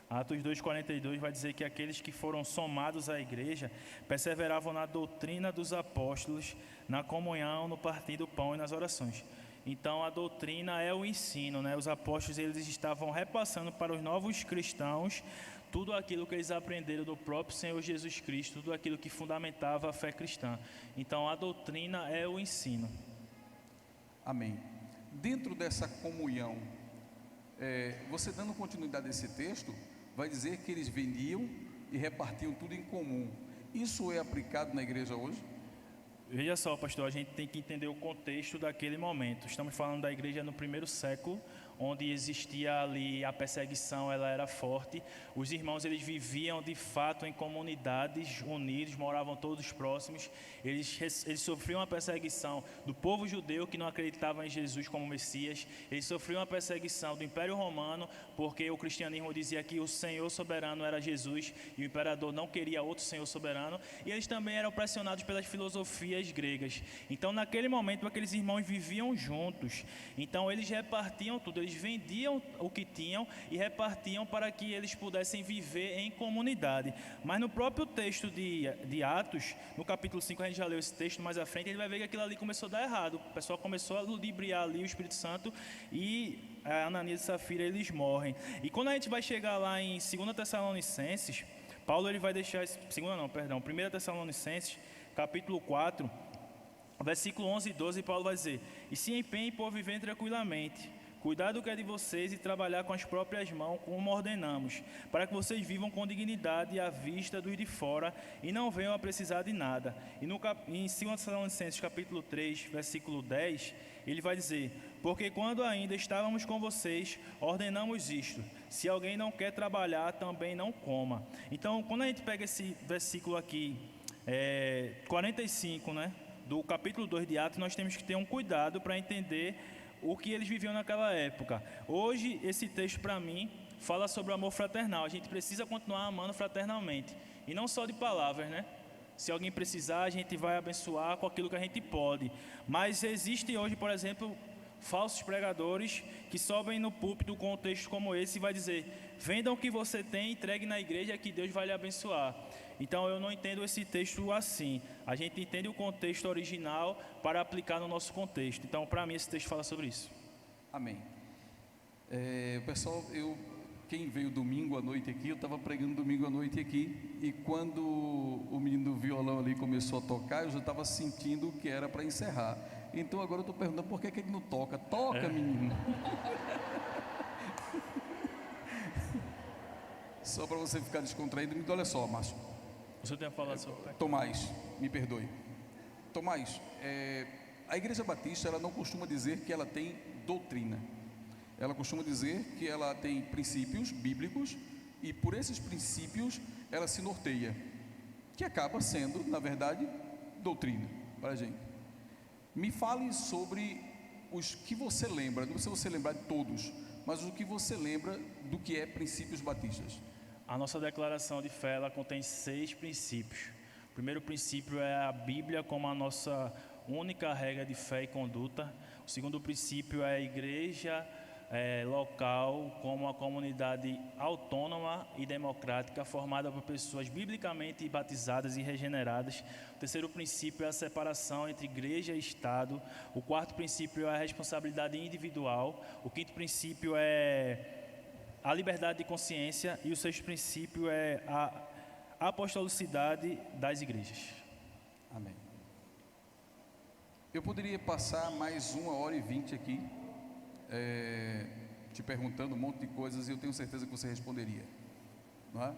Atos 2:42 vai dizer que aqueles que foram somados à igreja perseveravam na doutrina dos apóstolos, na comunhão, no partir do pão e nas orações. Então a doutrina é o ensino, né? Os apóstolos eles estavam repassando para os novos cristãos tudo aquilo que eles aprenderam do próprio Senhor Jesus Cristo, tudo aquilo que fundamentava a fé cristã. Então a doutrina é o ensino. Amém. Dentro dessa comunhão, você dando continuidade a esse texto, vai dizer que eles vendiam e repartiam tudo em comum. Isso é aplicado na igreja hoje? Veja só, pastor, a gente tem que entender o contexto daquele momento. Estamos falando da igreja no primeiro século, onde existia ali a perseguição, ela era forte. Os irmãos, eles viviam de fato em comunidades unidos, moravam todos próximos. Eles sofriam a perseguição do povo judeu que não acreditava em Jesus como Messias. Eles sofriam a perseguição do Império Romano, porque o cristianismo dizia que o Senhor soberano era Jesus e o imperador não queria outro Senhor soberano. E eles também eram pressionados pelas filosofias gregas. Então, naquele momento, aqueles irmãos viviam juntos. Então, eles repartiam tudo. Eles vendiam o que tinham e repartiam para que eles pudessem viver em comunidade. Mas no próprio texto de Atos, no capítulo 5, a gente já leu esse texto mais à frente, ele vai ver que aquilo ali começou a dar errado. O pessoal começou a ludibriar ali o Espírito Santo e a Ananias e Safira, eles morrem. E quando a gente vai chegar lá em 2 Tessalonicenses, Paulo ele vai deixar, 1 Tessalonicenses, capítulo 4, versículo 11 e 12, Paulo vai dizer: e se empenhem por viver tranquilamente, cuidar do que é de vocês e trabalhar com as próprias mãos, como ordenamos, para que vocês vivam com dignidade à vista dos de fora e não venham a precisar de nada. E em 2 Tessalonicenses capítulo 3, versículo 10, ele vai dizer: porque quando ainda estávamos com vocês, ordenamos isto: se alguém não quer trabalhar, também não coma. Então, quando a gente pega esse versículo aqui, 45, né, do capítulo 2 de Atos, nós temos que ter um cuidado para entender o que eles viviam naquela época. Hoje, esse texto para mim fala sobre o amor fraternal. A gente precisa continuar amando fraternalmente, e não só de palavras, né? Se alguém precisar, a gente vai abençoar com aquilo que a gente pode. Mas existe hoje, por exemplo, falsos pregadores que sobem no púlpito com um texto como esse e vai dizer: vendam o que você tem, entregue na igreja que Deus vai lhe abençoar. Então eu não entendo esse texto assim. A gente entende o contexto original para aplicar no nosso contexto. Então, para mim, esse texto fala sobre isso. Amém. Pessoal, quem veio domingo à noite aqui, eu estava pregando domingo à noite aqui, e quando o menino do violão ali começou a tocar, eu já estava sentindo que era para encerrar. Então agora eu estou perguntando por que ele não toca. Toca, menino. Só para você ficar descontraído. Então, olha só, Márcio. Você tem a falar sobre... Tomás, me perdoe. Tomás, a Igreja Batista, ela não costuma dizer que ela tem doutrina. Ela costuma dizer que ela tem princípios bíblicos e por esses princípios ela se norteia, que acaba sendo, na verdade, doutrina para a gente. Me fale sobre os que você lembra, não precisa você lembrar de todos, mas o que você lembra do que é princípios batistas. A nossa declaração de fé, ela contém 6 princípios. O primeiro princípio é a Bíblia como a nossa única regra de fé e conduta. O segundo princípio é a igreja local como uma comunidade autônoma e democrática formada por pessoas biblicamente batizadas e regeneradas. O terceiro princípio é a separação entre igreja e Estado. O quarto princípio é a responsabilidade individual. O quinto princípio é a liberdade de consciência, e o sexto princípio é a apostolicidade das igrejas. Amém. Eu poderia passar mais 1h20 aqui, te perguntando um monte de coisas, e eu tenho certeza que você responderia, não é?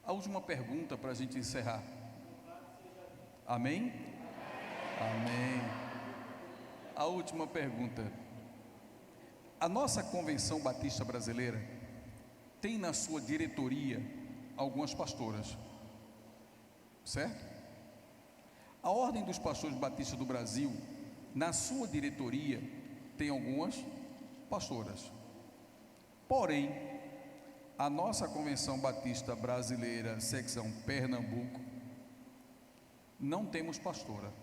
A última pergunta para a gente encerrar. Amém? Amém. A última pergunta. A nossa Convenção Batista Brasileira tem na sua diretoria algumas pastoras, certo? A Ordem dos Pastores Batistas do Brasil, na sua diretoria, tem algumas pastoras. Porém, a nossa Convenção Batista Brasileira, secção Pernambuco, não temos pastora.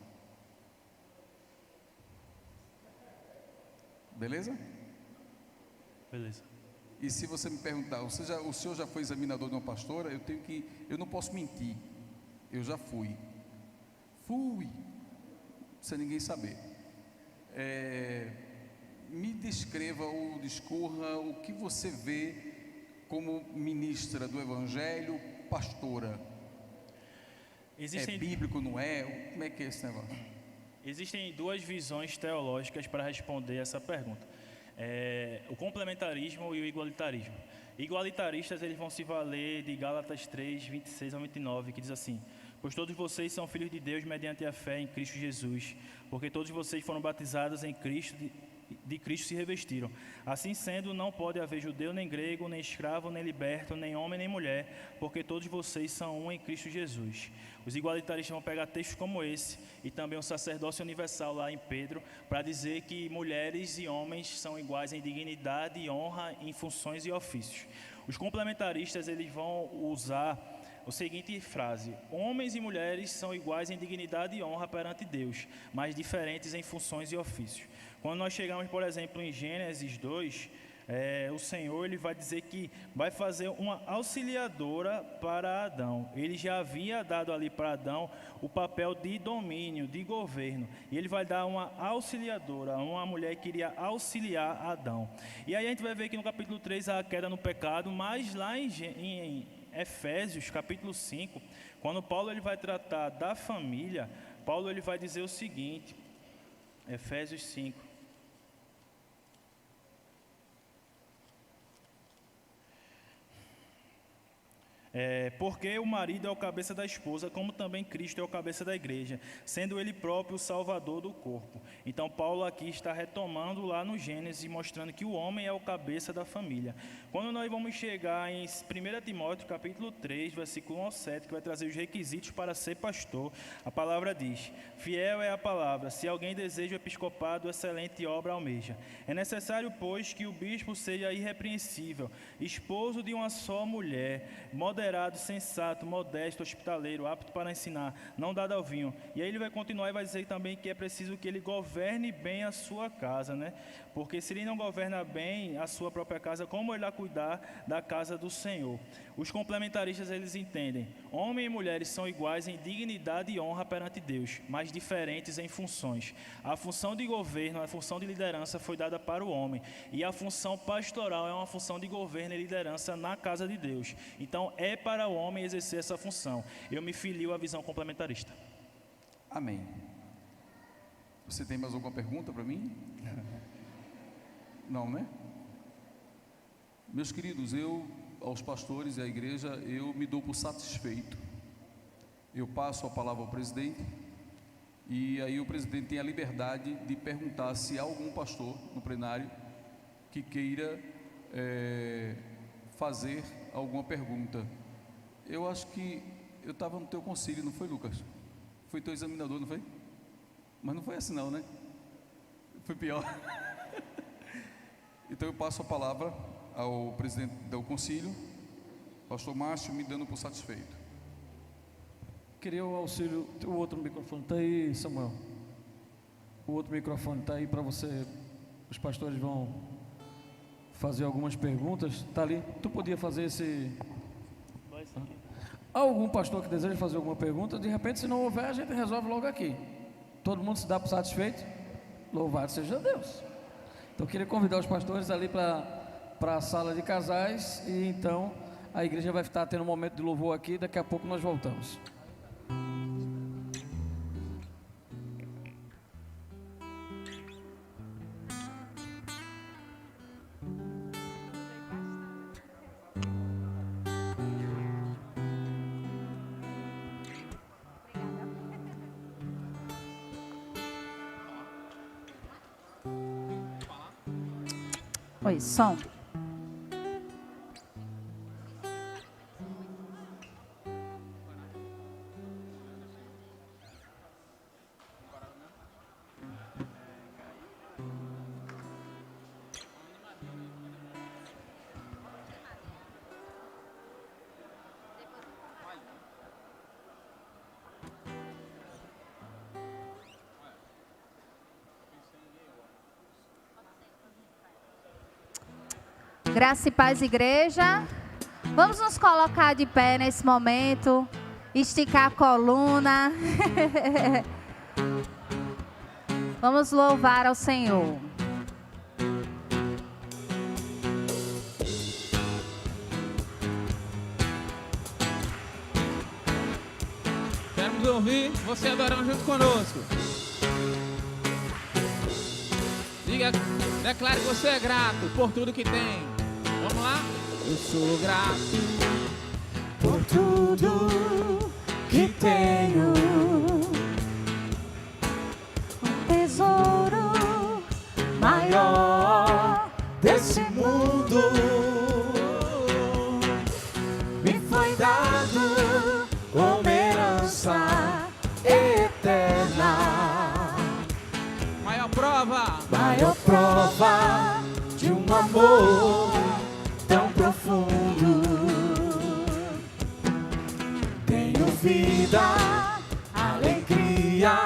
Beleza? Beleza. E se você me perguntar, o senhor já foi examinador de uma pastora? Eu não posso mentir. Eu já fui, sem ninguém saber. Me descreva ou discorra o que você vê como ministra do Evangelho, pastora. É bíblico, não é? Como é que é esse negócio? Existem duas visões teológicas para responder essa pergunta. O complementarismo e o igualitarismo. Igualitaristas, eles vão se valer de Gálatas 3, 26 a 29, que diz assim: pois todos vocês são filhos de Deus mediante a fé em Cristo Jesus, porque todos vocês foram batizados em Cristo, de Cristo se revestiram. Assim sendo, não pode haver judeu, nem grego, nem escravo, nem liberto, nem homem, nem mulher, porque todos vocês são um em Cristo Jesus. Os igualitaristas vão pegar textos como esse e também o sacerdócio universal lá em Pedro, para dizer que mulheres e homens são iguais em dignidade e honra, em funções e ofícios. Os complementaristas, eles vão usar a seguinte frase: homens e mulheres são iguais em dignidade e honra perante Deus, mas diferentes em funções e ofícios. Quando nós chegamos, por exemplo, em Gênesis 2, o Senhor ele vai dizer que vai fazer uma auxiliadora para Adão. Ele já havia dado ali para Adão o papel de domínio, de governo. E ele vai dar uma auxiliadora, uma mulher que iria auxiliar Adão. E aí a gente vai ver que no capítulo 3 a queda no pecado, mas lá em Efésios, capítulo 5, quando Paulo ele vai tratar da família, Paulo ele vai dizer o seguinte, Efésios 5. Porque o marido é o cabeça da esposa, como também Cristo é o cabeça da igreja, sendo ele próprio o salvador do corpo. Então Paulo aqui está retomando lá no Gênesis, mostrando que o homem é o cabeça da família. Quando nós vamos chegar em 1 Timóteo capítulo 3, versículo 1 ao 7, que vai trazer os requisitos para ser pastor, a palavra diz: fiel é a palavra, se alguém deseja o episcopado, excelente obra almeja. É necessário, pois, que o bispo seja irrepreensível, esposo de uma só mulher, moderado, sensato, modesto, hospitaleiro, apto para ensinar, não dado ao vinho. E aí ele vai continuar e vai dizer também que é preciso que ele governe bem a sua casa, né? Porque se ele não governa bem a sua própria casa, como ele vai cuidar da casa do Senhor? Os complementaristas, eles entendem: homem e mulheres são iguais em dignidade e honra perante Deus, mas diferentes em funções. A função de governo, a função de liderança foi dada para o homem, e a função pastoral é uma função de governo e liderança na casa de Deus. Então é para o homem exercer essa função. Eu me filio à visão complementarista. Amém. Você tem mais alguma pergunta para mim? Não, né? Meus queridos, aos pastores e à igreja, eu me dou por satisfeito. Eu passo a palavra ao presidente, e aí o presidente tem a liberdade de perguntar se há algum pastor no plenário que queira fazer alguma pergunta. Eu acho que eu estava no teu concílio, não foi, Lucas? Foi teu examinador, não foi? Mas não foi assim não, né? Foi pior. Então eu passo a palavra ao presidente do concílio, pastor Márcio, me dando por satisfeito. Queria o auxílio, o outro microfone está aí, Samuel. O outro microfone está aí para você, os pastores vão fazer algumas perguntas. Está ali, tu podia fazer esse... Há algum pastor que deseja fazer alguma pergunta? De repente, se não houver, a gente resolve logo aqui. Todo mundo se dá por satisfeito? Louvado seja Deus. Então eu queria convidar os pastores ali para a sala de casais, e então a igreja vai estar tendo um momento de louvor aqui, daqui a pouco nós voltamos. Oi, som. Graça e paz, igreja. Vamos nos colocar de pé nesse momento, esticar a coluna. Vamos louvar ao Senhor. Queremos ouvir você adorando junto conosco. Diga, declare que você é grato por tudo que tem. Vamos lá? Eu sou grato Por tudo que tenho, um tesouro maior desse mundo me foi dado como herança eterna. maior prova. Maior prova de um amor tão profundo. Tenho vida, alegria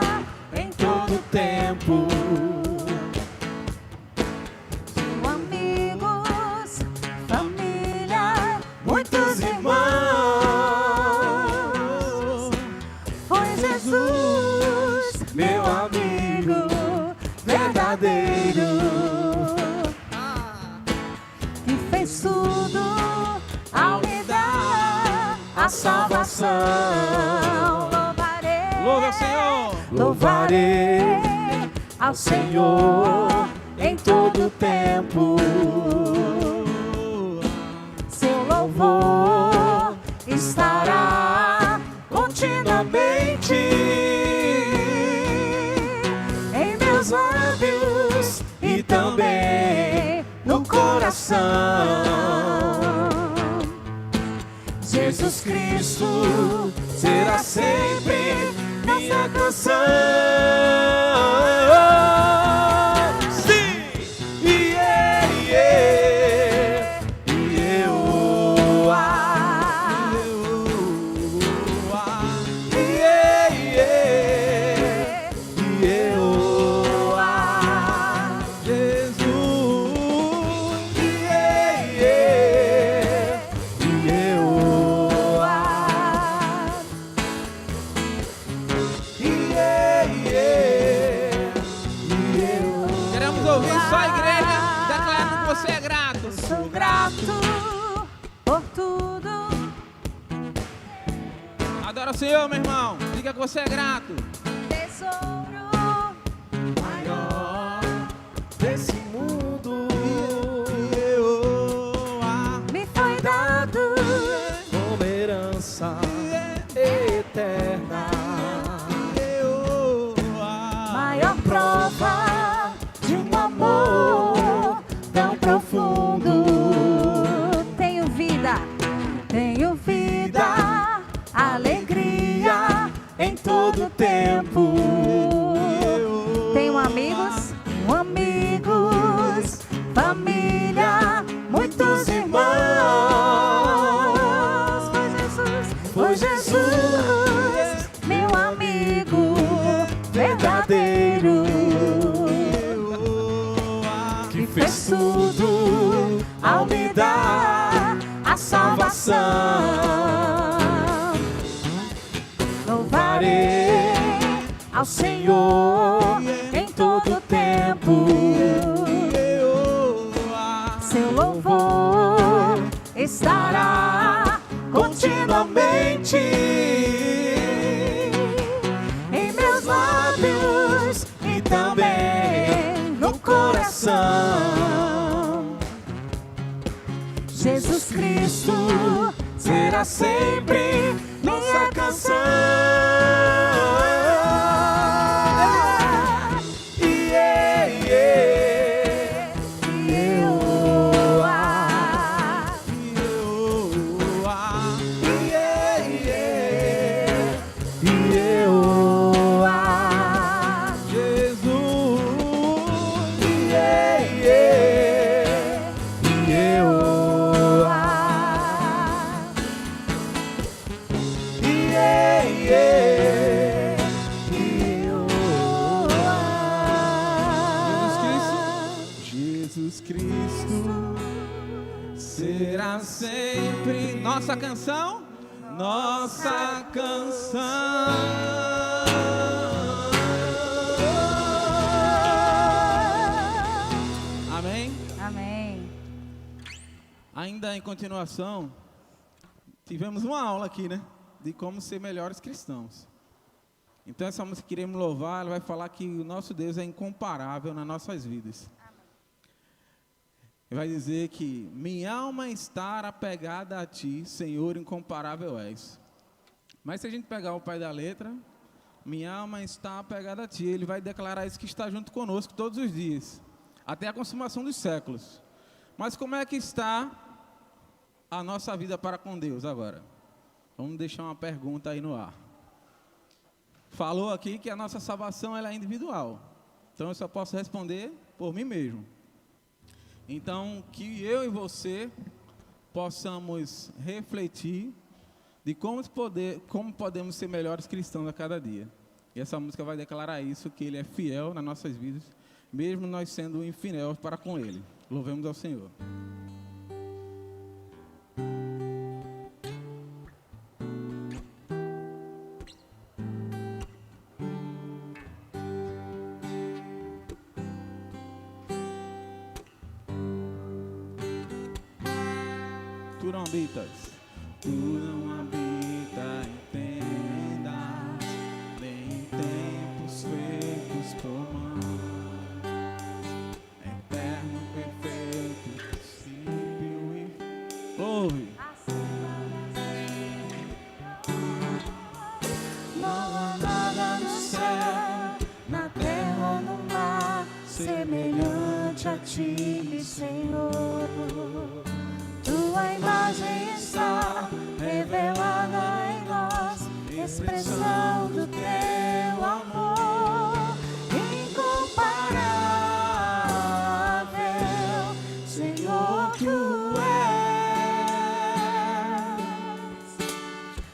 em todo tempo. Tenho amigos, família, muitos irmãos. Foi Jesus, meu amigo verdadeiro, que fez tudo ao me dar a salvação. Louve ao Senhor. Louvarei ao Senhor em todo tempo. Seu louvor estará continuamente em meus lábios e também no coração. Jesus Cristo será sempre minha canção. Sim, e eu Queremos ouvir só a igreja declarando que você é grato. sou grato por tudo. Adora o Senhor, meu irmão. Diga que você é grato. Tesouro maior Desse mundo me foi dado como herança eterna. Maior prova de um amor tão profundo. Tenho vida, alegria em todo tempo. Tenho amigos, família, muitos irmãos. Foi Jesus, meu amigo verdadeiro, que fez tudo ao me dar a salvação. Louvarei ao Senhor em todo tempo. Seu louvor estará continuamente em meus lábios e também no coração. Jesus Cristo será sempre minha canção. Será sempre nossa canção, nossa canção. dar em continuação, tivemos uma aula aqui, né? De como ser melhores cristãos. Então essa música que queremos louvar, ela vai falar que o nosso Deus é incomparável nas nossas vidas. Ele vai dizer que minha alma está apegada a ti, Senhor, incomparável és. Mas se a gente pegar o pai da letra, minha alma está apegada a ti, ele vai declarar isso que está junto conosco todos os dias, até a consumação dos séculos. Mas como é que está a nossa vida para com Deus agora? Vamos deixar uma pergunta aí no ar. Falou aqui que a nossa salvação ela é individual. Então eu só posso responder por mim mesmo. Então que eu e você possamos refletir de como podemos ser melhores cristãos a cada dia. E essa música vai declarar isso, que Ele é fiel nas nossas vidas, mesmo nós sendo infiel para com Ele. Louvemos ao Senhor. Tu não habitas em tendas, nem em tempos feitos por mãos. Eterno, perfeito, princípio e ouve. Não há nada no céu, na terra ou no mar, semelhante a ti, Senhor. Tua imagem está revelada em nós, expressão do teu amor incomparável. Senhor, tu és.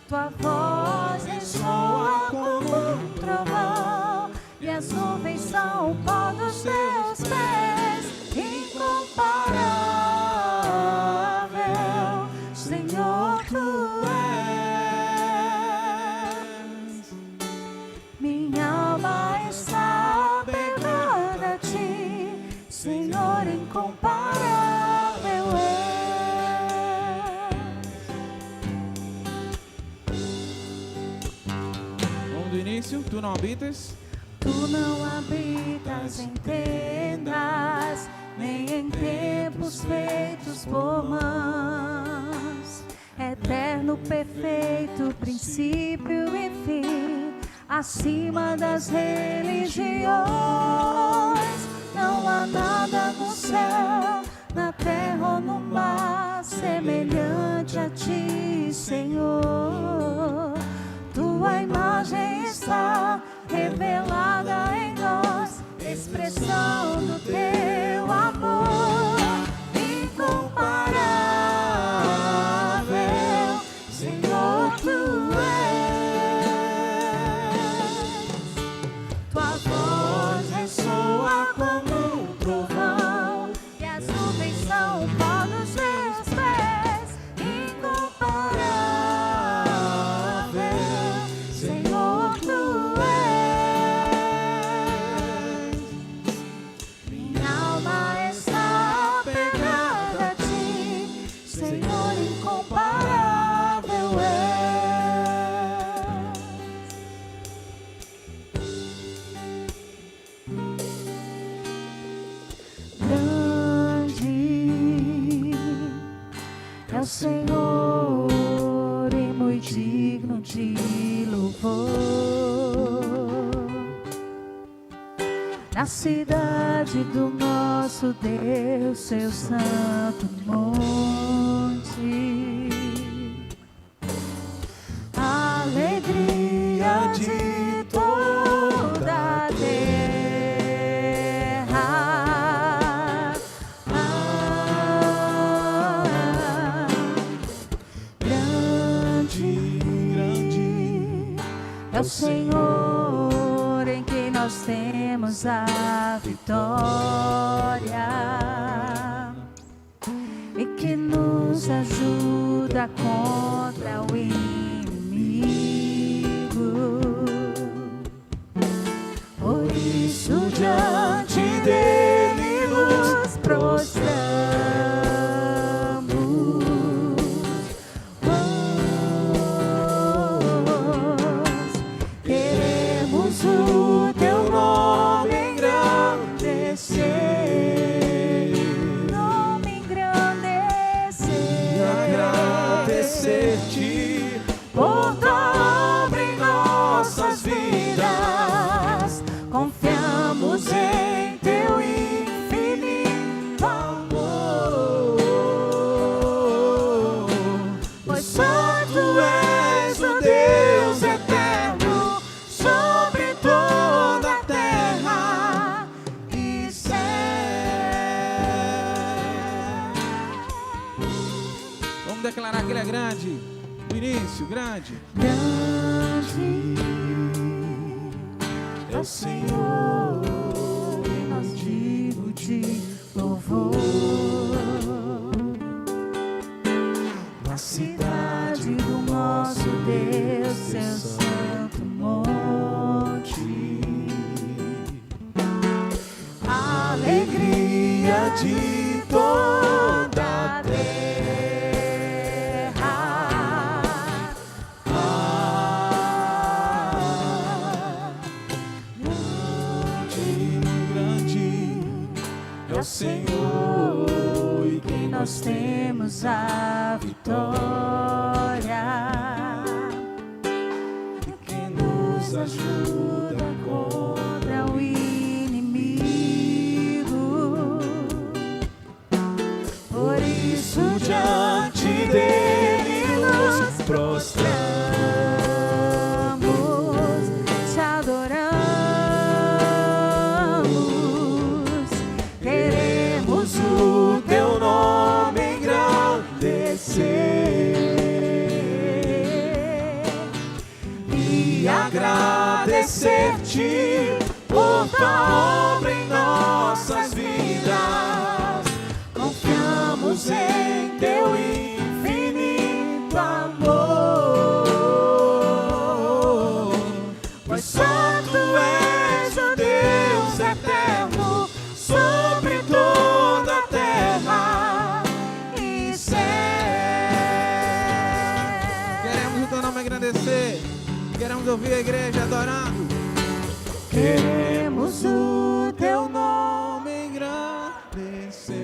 Tua voz ressoa como um trovão, e as nuvens são o pó dos teus pés. Incomparável. Senhor, tu és. Minha alma está apegada a ti, Senhor, incomparável és. Vamos do início. Tu não habitas? Tu não habitas em tendas, nem em templos feitos por mãos. Eterno, perfeito, princípio e fim, acima das religiões. Não há nada no céu, na terra ou no mar, semelhante a ti, Senhor. Tua imagem está revelada em nós, expressão do teu amor incomparável. Senhor, tu és. Tua voz ressoa como um trovão, e as nuvens são o pó dos teus pés. Incomparável. Senhor, tu és. Minha alma está apegada a ti, Senhor, incomparável és. Grande é o Senhor e muito digno de louvor. Na cidade do nosso Deus, seu santo monte, a alegria de toda a terra. Grande é o Senhor em quem nós temos a vitória, e que nos ajuda contra o inimigo. Por isso diante dele nos prostramos declarar que Ele é grande. Vinícius, grande. Grande é o Senhor, e nós digo de louvor. Na cidade do nosso Deus, seu santo monte, a alegria de toda a terra. Grande é o Senhor, E que nós temos a vitória, que nos ajuda contra o inimigo. Por isso diante dele nos prostramos, te adoramos. Queremos o teu nome engrandecer e agradecer-te por tua obra em nossas vidas. Confiamos em teu infinito amor, pois só tu és o Deus eterno sobre toda a terra e céu. Queremos o teu nome agradecer. Queremos ouvir a igreja adorando. Queremos o teu nome engrandecer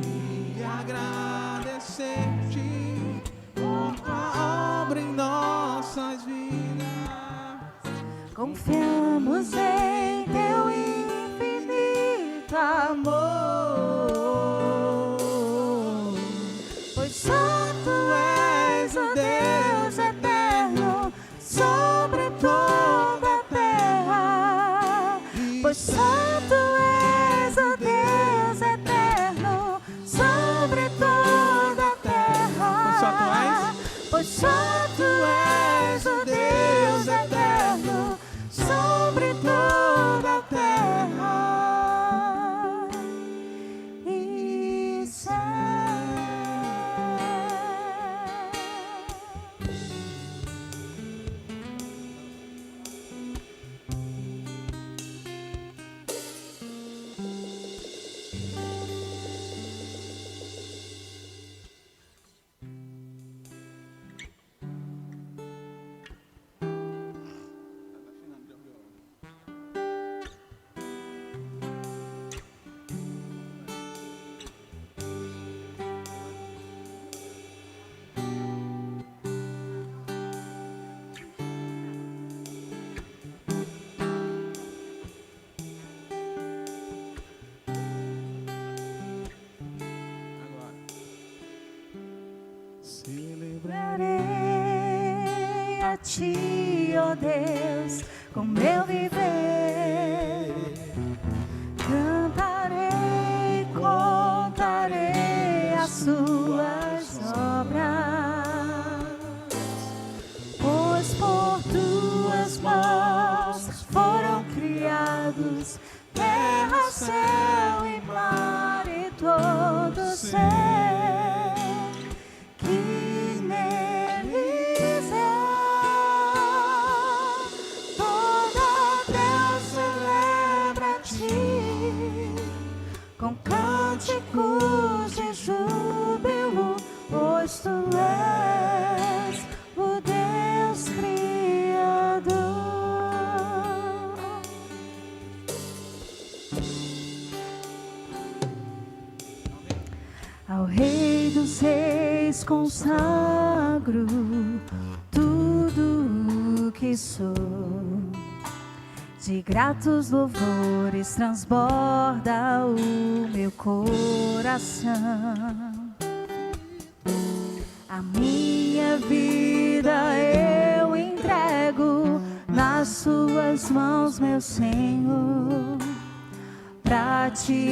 e agradecer-te por tua obra em nossas vidas. Confiamos em teu infinito amor, pois só tu és o Deus eterno sobre toda a terra. Pois só tu és o Deus eterno sobre toda a terra. Pois só tu és o Deus eterno sobre toda a terra e céu. Celebrarei a ti, ó Deus, com meu viver. Cantarei, contarei as suas obras, pois por tuas mãos foram criados terra, céu e mar e todo ser que neles há. Toda Deus celebra a ti com cânticos de júbilo, pois tu és o Deus Criador. Ao Rei dos Reis consagro tudo o que sou, de gratos louvores transborda o meu coração. A minha vida eu entrego nas suas mãos, meu Senhor. pra te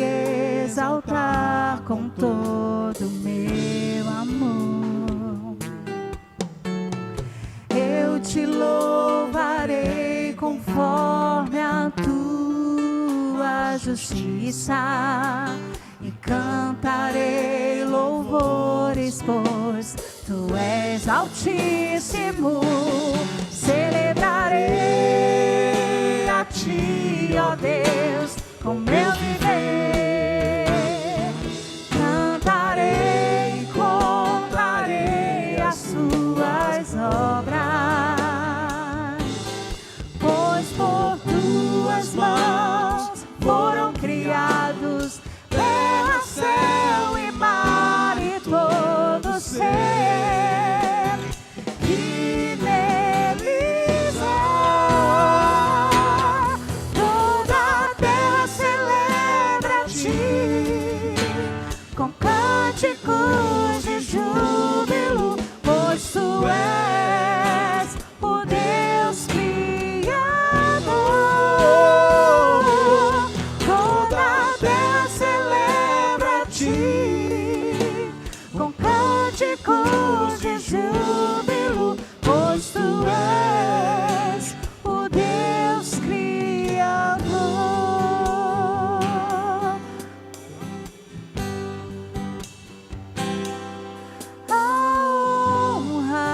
exaltar com todo meu amor. Eu te louvarei conforme a tua justiça e cantarei louvores, pois tu és altíssimo. Celebrarei a ti, ó Deus, com meu viver. Cantarei e contarei as suas obras, pois por tuas mãos foram criados terra, céu e mar e todo ser que neles há. Toda a terra celebra a ti com cânticos de júbilo, pois tu és o Deus Criador. Toda a terra celebra a ti com cânticos de júbilo, pois tu és o Deus Criador. A honra,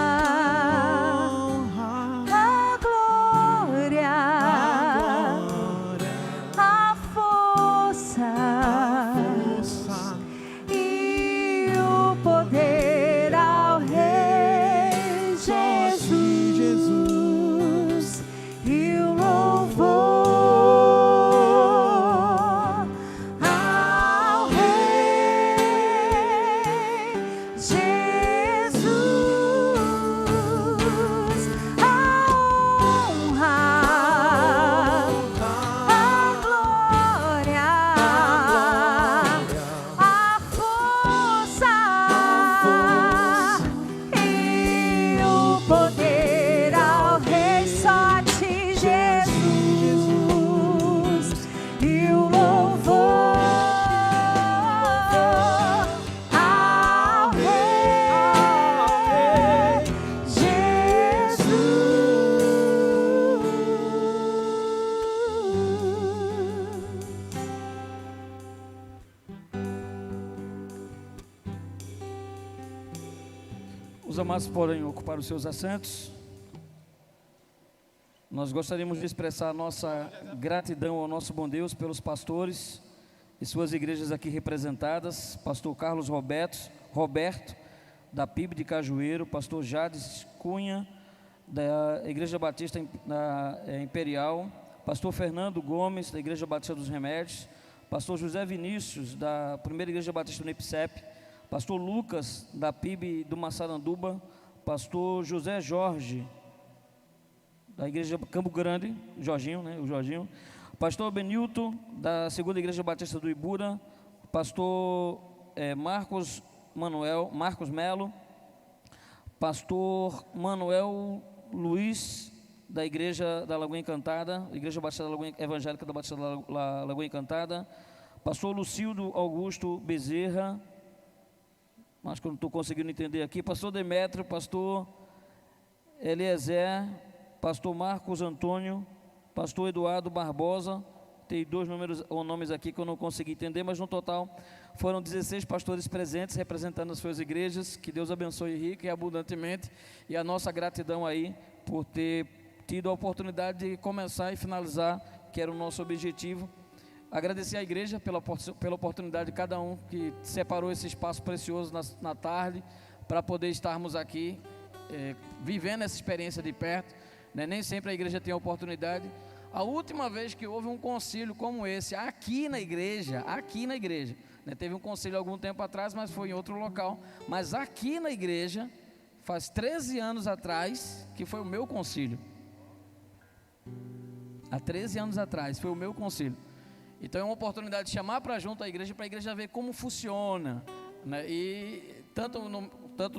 a glória, a força e o poder ao Rei Jesus, e o louvor ao Rei Jesus. A honra, a glória, a força e o poder ao Rei, só a ti, Jesus, e o louvor ao Rei Jesus. Os amados podem ocupar os seus assentos. Nós gostaríamos de expressar nossa gratidão ao nosso bom Deus pelos pastores e suas igrejas aqui representadas. Pastor Carlos Roberto, da PIB de Cajueiro. Pastor Jades Cunha, da Igreja Batista Imperial. Pastor Fernando Gomes, da Igreja Batista dos Remédios. Pastor José Vinícius, da Primeira Igreja Batista do Nipsep. Pastor Lucas, da PIB do Massaranduba. Pastor José Jorge, da Igreja Campo Grande, Jorginho, né? O Jorginho. Pastor Benilton, da Segunda Igreja Batista do Ibura. Pastor Marcos Melo. Pastor Manuel Luiz, da Igreja da Lagoa Encantada, Igreja Batista da Lagoa Evangélica da Batista da Lagoa Encantada. Pastor Lucildo Augusto Bezerra, acho que eu não estou conseguindo entender aqui. Pastor Demétrio, pastor Eliezer, pastor Marcos Antônio, pastor Eduardo Barbosa. Tem dois nomes aqui que eu não consegui entender, mas no total foram 16 pastores presentes, representando as suas igrejas. Que Deus abençoe rica e abundantemente, e a nossa gratidão aí por ter tido a oportunidade de começar e finalizar, que era o nosso objetivo. Agradecer à igreja pela oportunidade de cada um que separou esse espaço precioso na tarde, para poder estarmos aqui, vivendo essa experiência de perto, né? Nem sempre a igreja tem a oportunidade. A última vez que houve um concílio como esse, aqui na igreja, né? Teve um concílio algum tempo atrás, mas foi em outro local, mas aqui na igreja, faz 13 anos atrás, que foi o meu concílio. Há 13 anos atrás, foi o meu concílio. Então é uma oportunidade de chamar para junto a igreja ver como funciona, né? E tanto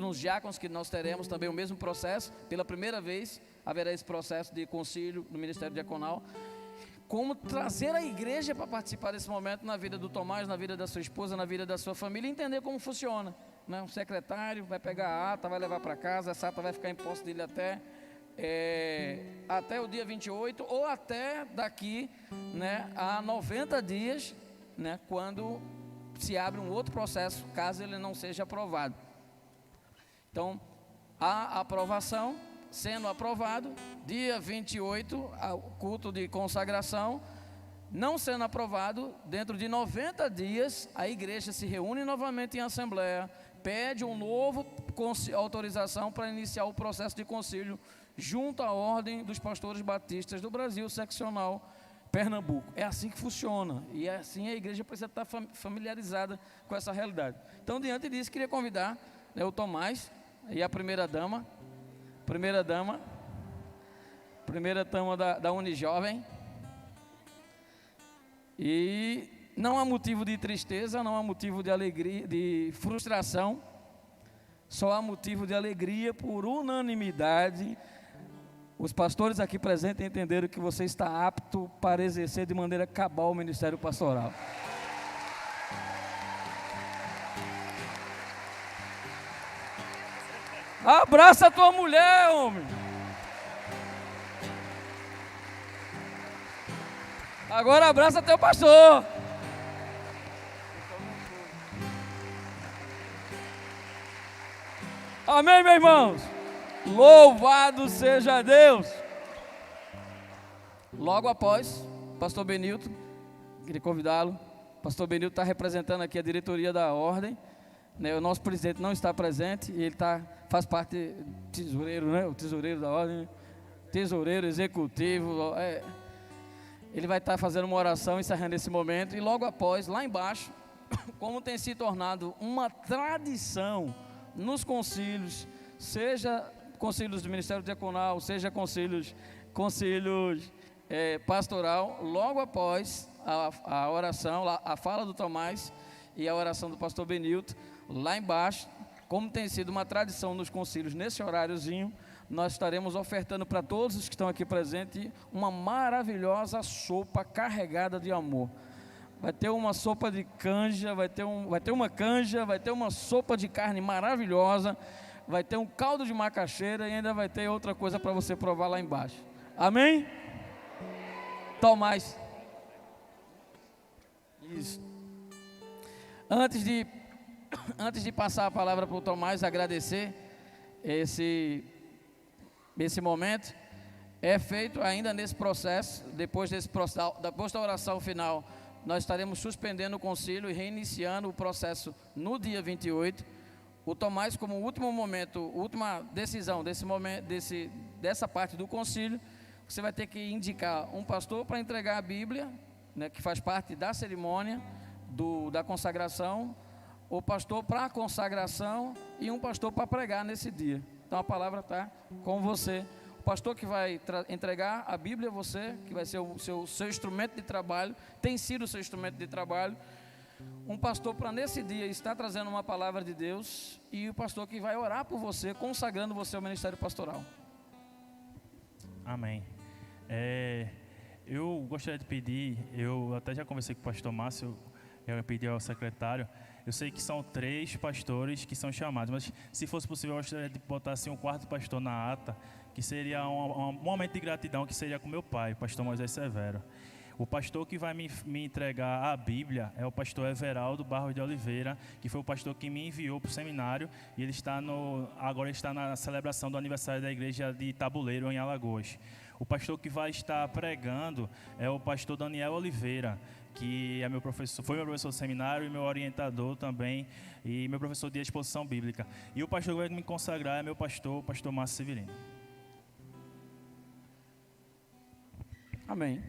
nos diáconos, que nós teremos também o mesmo processo, pela primeira vez haverá esse processo de concílio no Ministério Diaconal. como trazer a igreja para participar desse momento na vida do Tomás, na vida da sua esposa, na vida da sua família, e entender como funciona, né? Um secretário vai pegar a ata, vai levar para casa, essa ata vai ficar em posse dele até o dia 28, ou até daqui, né, a 90 dias, né, quando se abre um outro processo, caso ele não seja aprovado. Então, a aprovação, sendo aprovado, dia 28, o culto de consagração. Não sendo aprovado, dentro de 90 dias, a igreja se reúne novamente em assembleia, pede um novo autorização para iniciar o processo de concílio junto à Ordem dos Pastores Batistas do Brasil, seccional Pernambuco. É assim que funciona, e é assim a igreja precisa estar familiarizada com essa realidade. Então, diante disso, queria convidar, né, o Tomás e a primeira dama da Unijovem. E não há motivo de tristeza, não há motivo de alegria, de frustração, só há motivo de alegria. Por unanimidade, os pastores aqui presentes entenderam que você está apto para exercer de maneira cabal o ministério pastoral. Abraça a tua mulher, homem. Agora abraça teu pastor. Amém, meus irmãos? Louvado seja Deus. Logo após, pastor Benilton, queria convidá-lo. Pastor Benilton está representando aqui a diretoria da ordem, né? O nosso presidente não está presente, ele faz parte tesoureiro, né? O tesoureiro da ordem, tesoureiro executivo. Ele vai estar fazendo uma oração, encerrando esse momento, e logo após, lá embaixo, como tem se tornado uma tradição nos concílios, seja concílios do Ministério Diaconal, seja concílios pastoral, logo após a oração, a fala do Tomás e a oração do pastor Benilton, lá embaixo, como tem sido uma tradição nos concílios, nesse horáriozinho, nós estaremos ofertando para todos os que estão aqui presentes uma maravilhosa sopa carregada de amor. Vai ter uma sopa de canja, vai ter uma canja, vai ter uma sopa de carne maravilhosa, vai ter um caldo de macaxeira e ainda vai ter outra coisa para você provar lá embaixo. Amém? Tomás. Isso. Antes de passar a palavra para o Tomás, agradecer esse momento, é feito ainda nesse processo, depois da oração final, nós estaremos suspendendo o concílio e reiniciando o processo no dia 28. O Tomás, como último momento, última decisão dessa parte do concílio, você vai ter que indicar um pastor para entregar a Bíblia, né, que faz parte da cerimônia da consagração, o pastor para a consagração e um pastor para pregar nesse dia. Então a palavra está com você. O pastor que vai entregar a Bíblia é você, que vai ser o seu instrumento de trabalho, tem sido o seu instrumento de trabalho. Um pastor para nesse dia estar trazendo uma palavra de Deus, e o pastor que vai orar por você, consagrando você ao ministério pastoral. Amém. Eu gostaria de pedir, eu até já conversei com o pastor Márcio, eu pedi ao secretário. Eu sei que são 3 pastores que são chamados, mas se fosse possível, eu gostaria de botar assim um 4º pastor na ata, que seria um momento de gratidão, que seria com meu pai, o pastor Moisés Severo. O pastor que vai me entregar a Bíblia é o pastor Everaldo Barros de Oliveira, que foi o pastor que me enviou para o seminário, e ele agora está na celebração do aniversário da igreja de Tabuleiro, em Alagoas. O pastor que vai estar pregando é o pastor Daniel Oliveira, que é meu professor, foi meu professor do seminário e meu orientador também, e meu professor de exposição bíblica. E o pastor que vai me consagrar é meu pastor, o pastor Márcio Severino. Amém.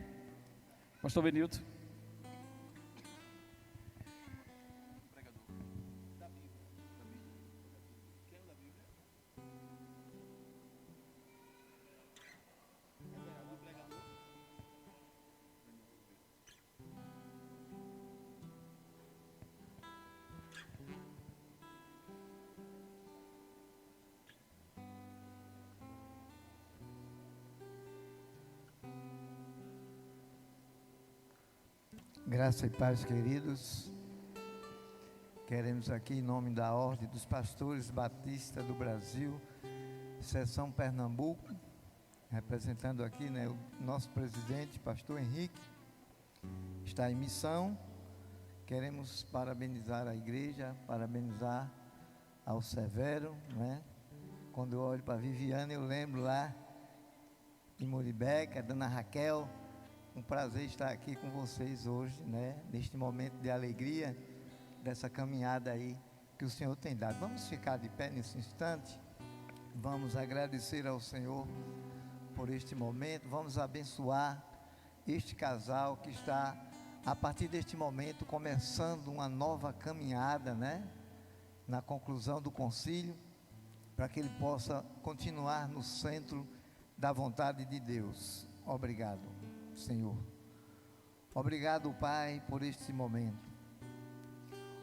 Pastor Benilton. Graça e paz, queridos. Queremos aqui, em nome da Ordem dos Pastores Batistas do Brasil, Seção Pernambuco, representando aqui, né, o nosso presidente, pastor Henrique, está em missão. Queremos parabenizar a igreja, parabenizar ao Severo, né? Quando eu olho para a Viviane, eu lembro lá em Muribeca, a dona Raquel. Um prazer estar aqui com vocês hoje, né? Neste momento de alegria, dessa caminhada aí que o Senhor tem dado. Vamos ficar de pé nesse instante, vamos agradecer ao Senhor por este momento, vamos abençoar este casal que está, a partir deste momento, começando uma nova caminhada, né? Na conclusão do concílio, para que ele possa continuar no centro da vontade de Deus. Obrigado, Senhor. Obrigado, Pai, por este momento.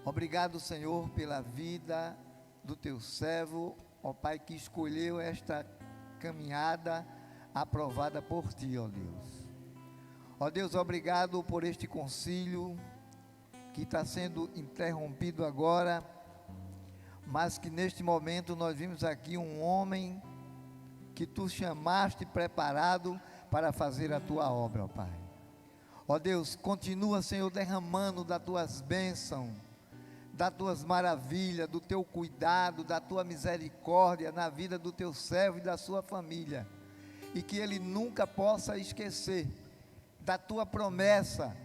Obrigado, Senhor, pela vida do teu servo, ó Pai, que escolheu esta caminhada aprovada por ti, ó Deus. Ó Deus, obrigado por este concílio que está sendo interrompido agora, mas que neste momento nós vimos aqui um homem que tu chamaste preparado para fazer a tua obra, ó Pai. Ó Deus, continua, Senhor, derramando das tuas bênçãos, das tuas maravilhas, do teu cuidado, da tua misericórdia na vida do teu servo e da sua família, e que ele nunca possa esquecer da tua promessa,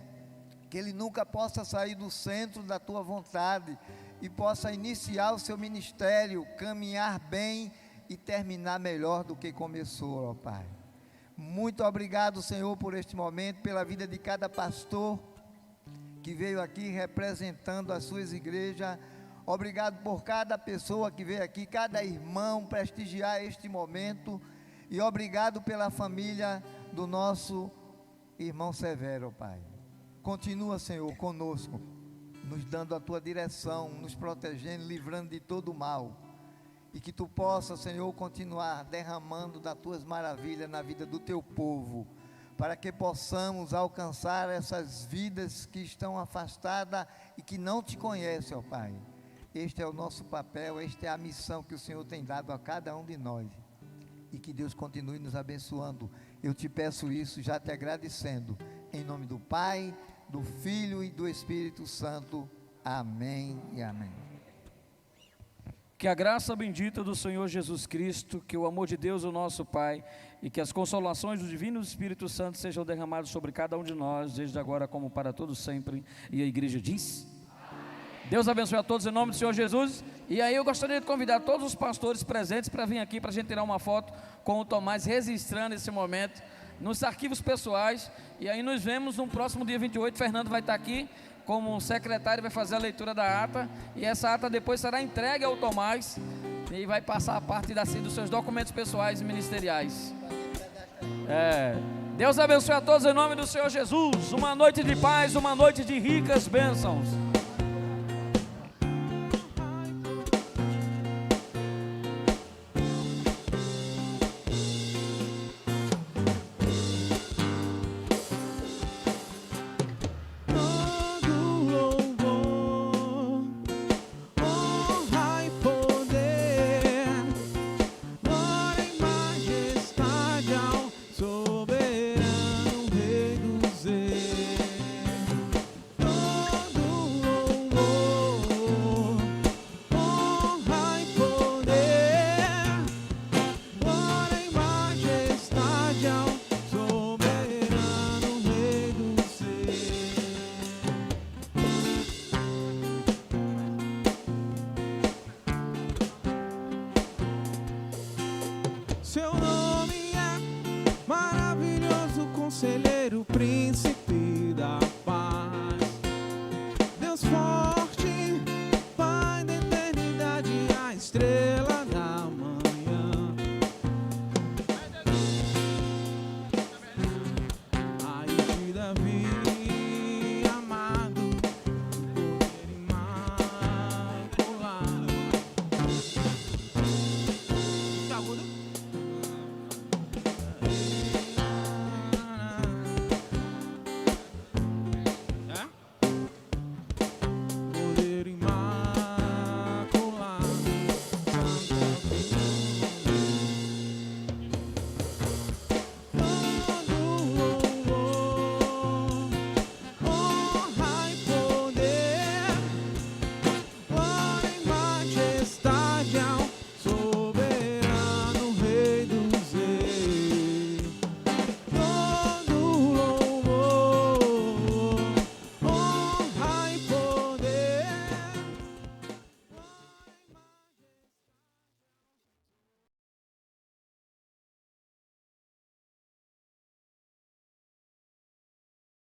que ele nunca possa sair do centro da tua vontade e possa iniciar o seu ministério, caminhar bem e terminar melhor do que começou, ó Pai. Muito obrigado, Senhor, por este momento, pela vida de cada pastor que veio aqui representando as suas igrejas. Obrigado por cada pessoa que veio aqui, cada irmão prestigiar este momento, e obrigado pela família do nosso irmão Severo, ó Pai. Continua, Senhor, conosco, nos dando a tua direção, nos protegendo, livrando de todo o mal, e que tu possa, Senhor, continuar derramando das tuas maravilhas na vida do teu povo, para que possamos alcançar essas vidas que estão afastadas e que não te conhecem, ó Pai. Este é o nosso papel, esta é a missão que o Senhor tem dado a cada um de nós, e que Deus continue nos abençoando. Eu te peço isso, já te agradecendo, em nome do Pai, do Filho e do Espírito Santo. Amém e amém. Que a graça bendita do Senhor Jesus Cristo, que o amor de Deus, o nosso Pai, e que as consolações do Divino Espírito Santo sejam derramadas sobre cada um de nós, desde agora como para todos sempre. E a igreja diz: amém. Deus abençoe a todos em nome do Senhor Jesus. E aí eu gostaria de convidar todos os pastores presentes para vir aqui, para a gente tirar uma foto com o Tomás, registrando esse momento nos arquivos pessoais. E aí nos vemos no próximo dia 28, Fernando vai estar aqui como secretário, vai fazer a leitura da ata, e essa ata depois será entregue ao Tomás, e vai passar a parte dos seus documentos pessoais e ministeriais. Deus abençoe a todos em nome do Senhor Jesus. Uma noite de paz, uma noite de ricas bênçãos.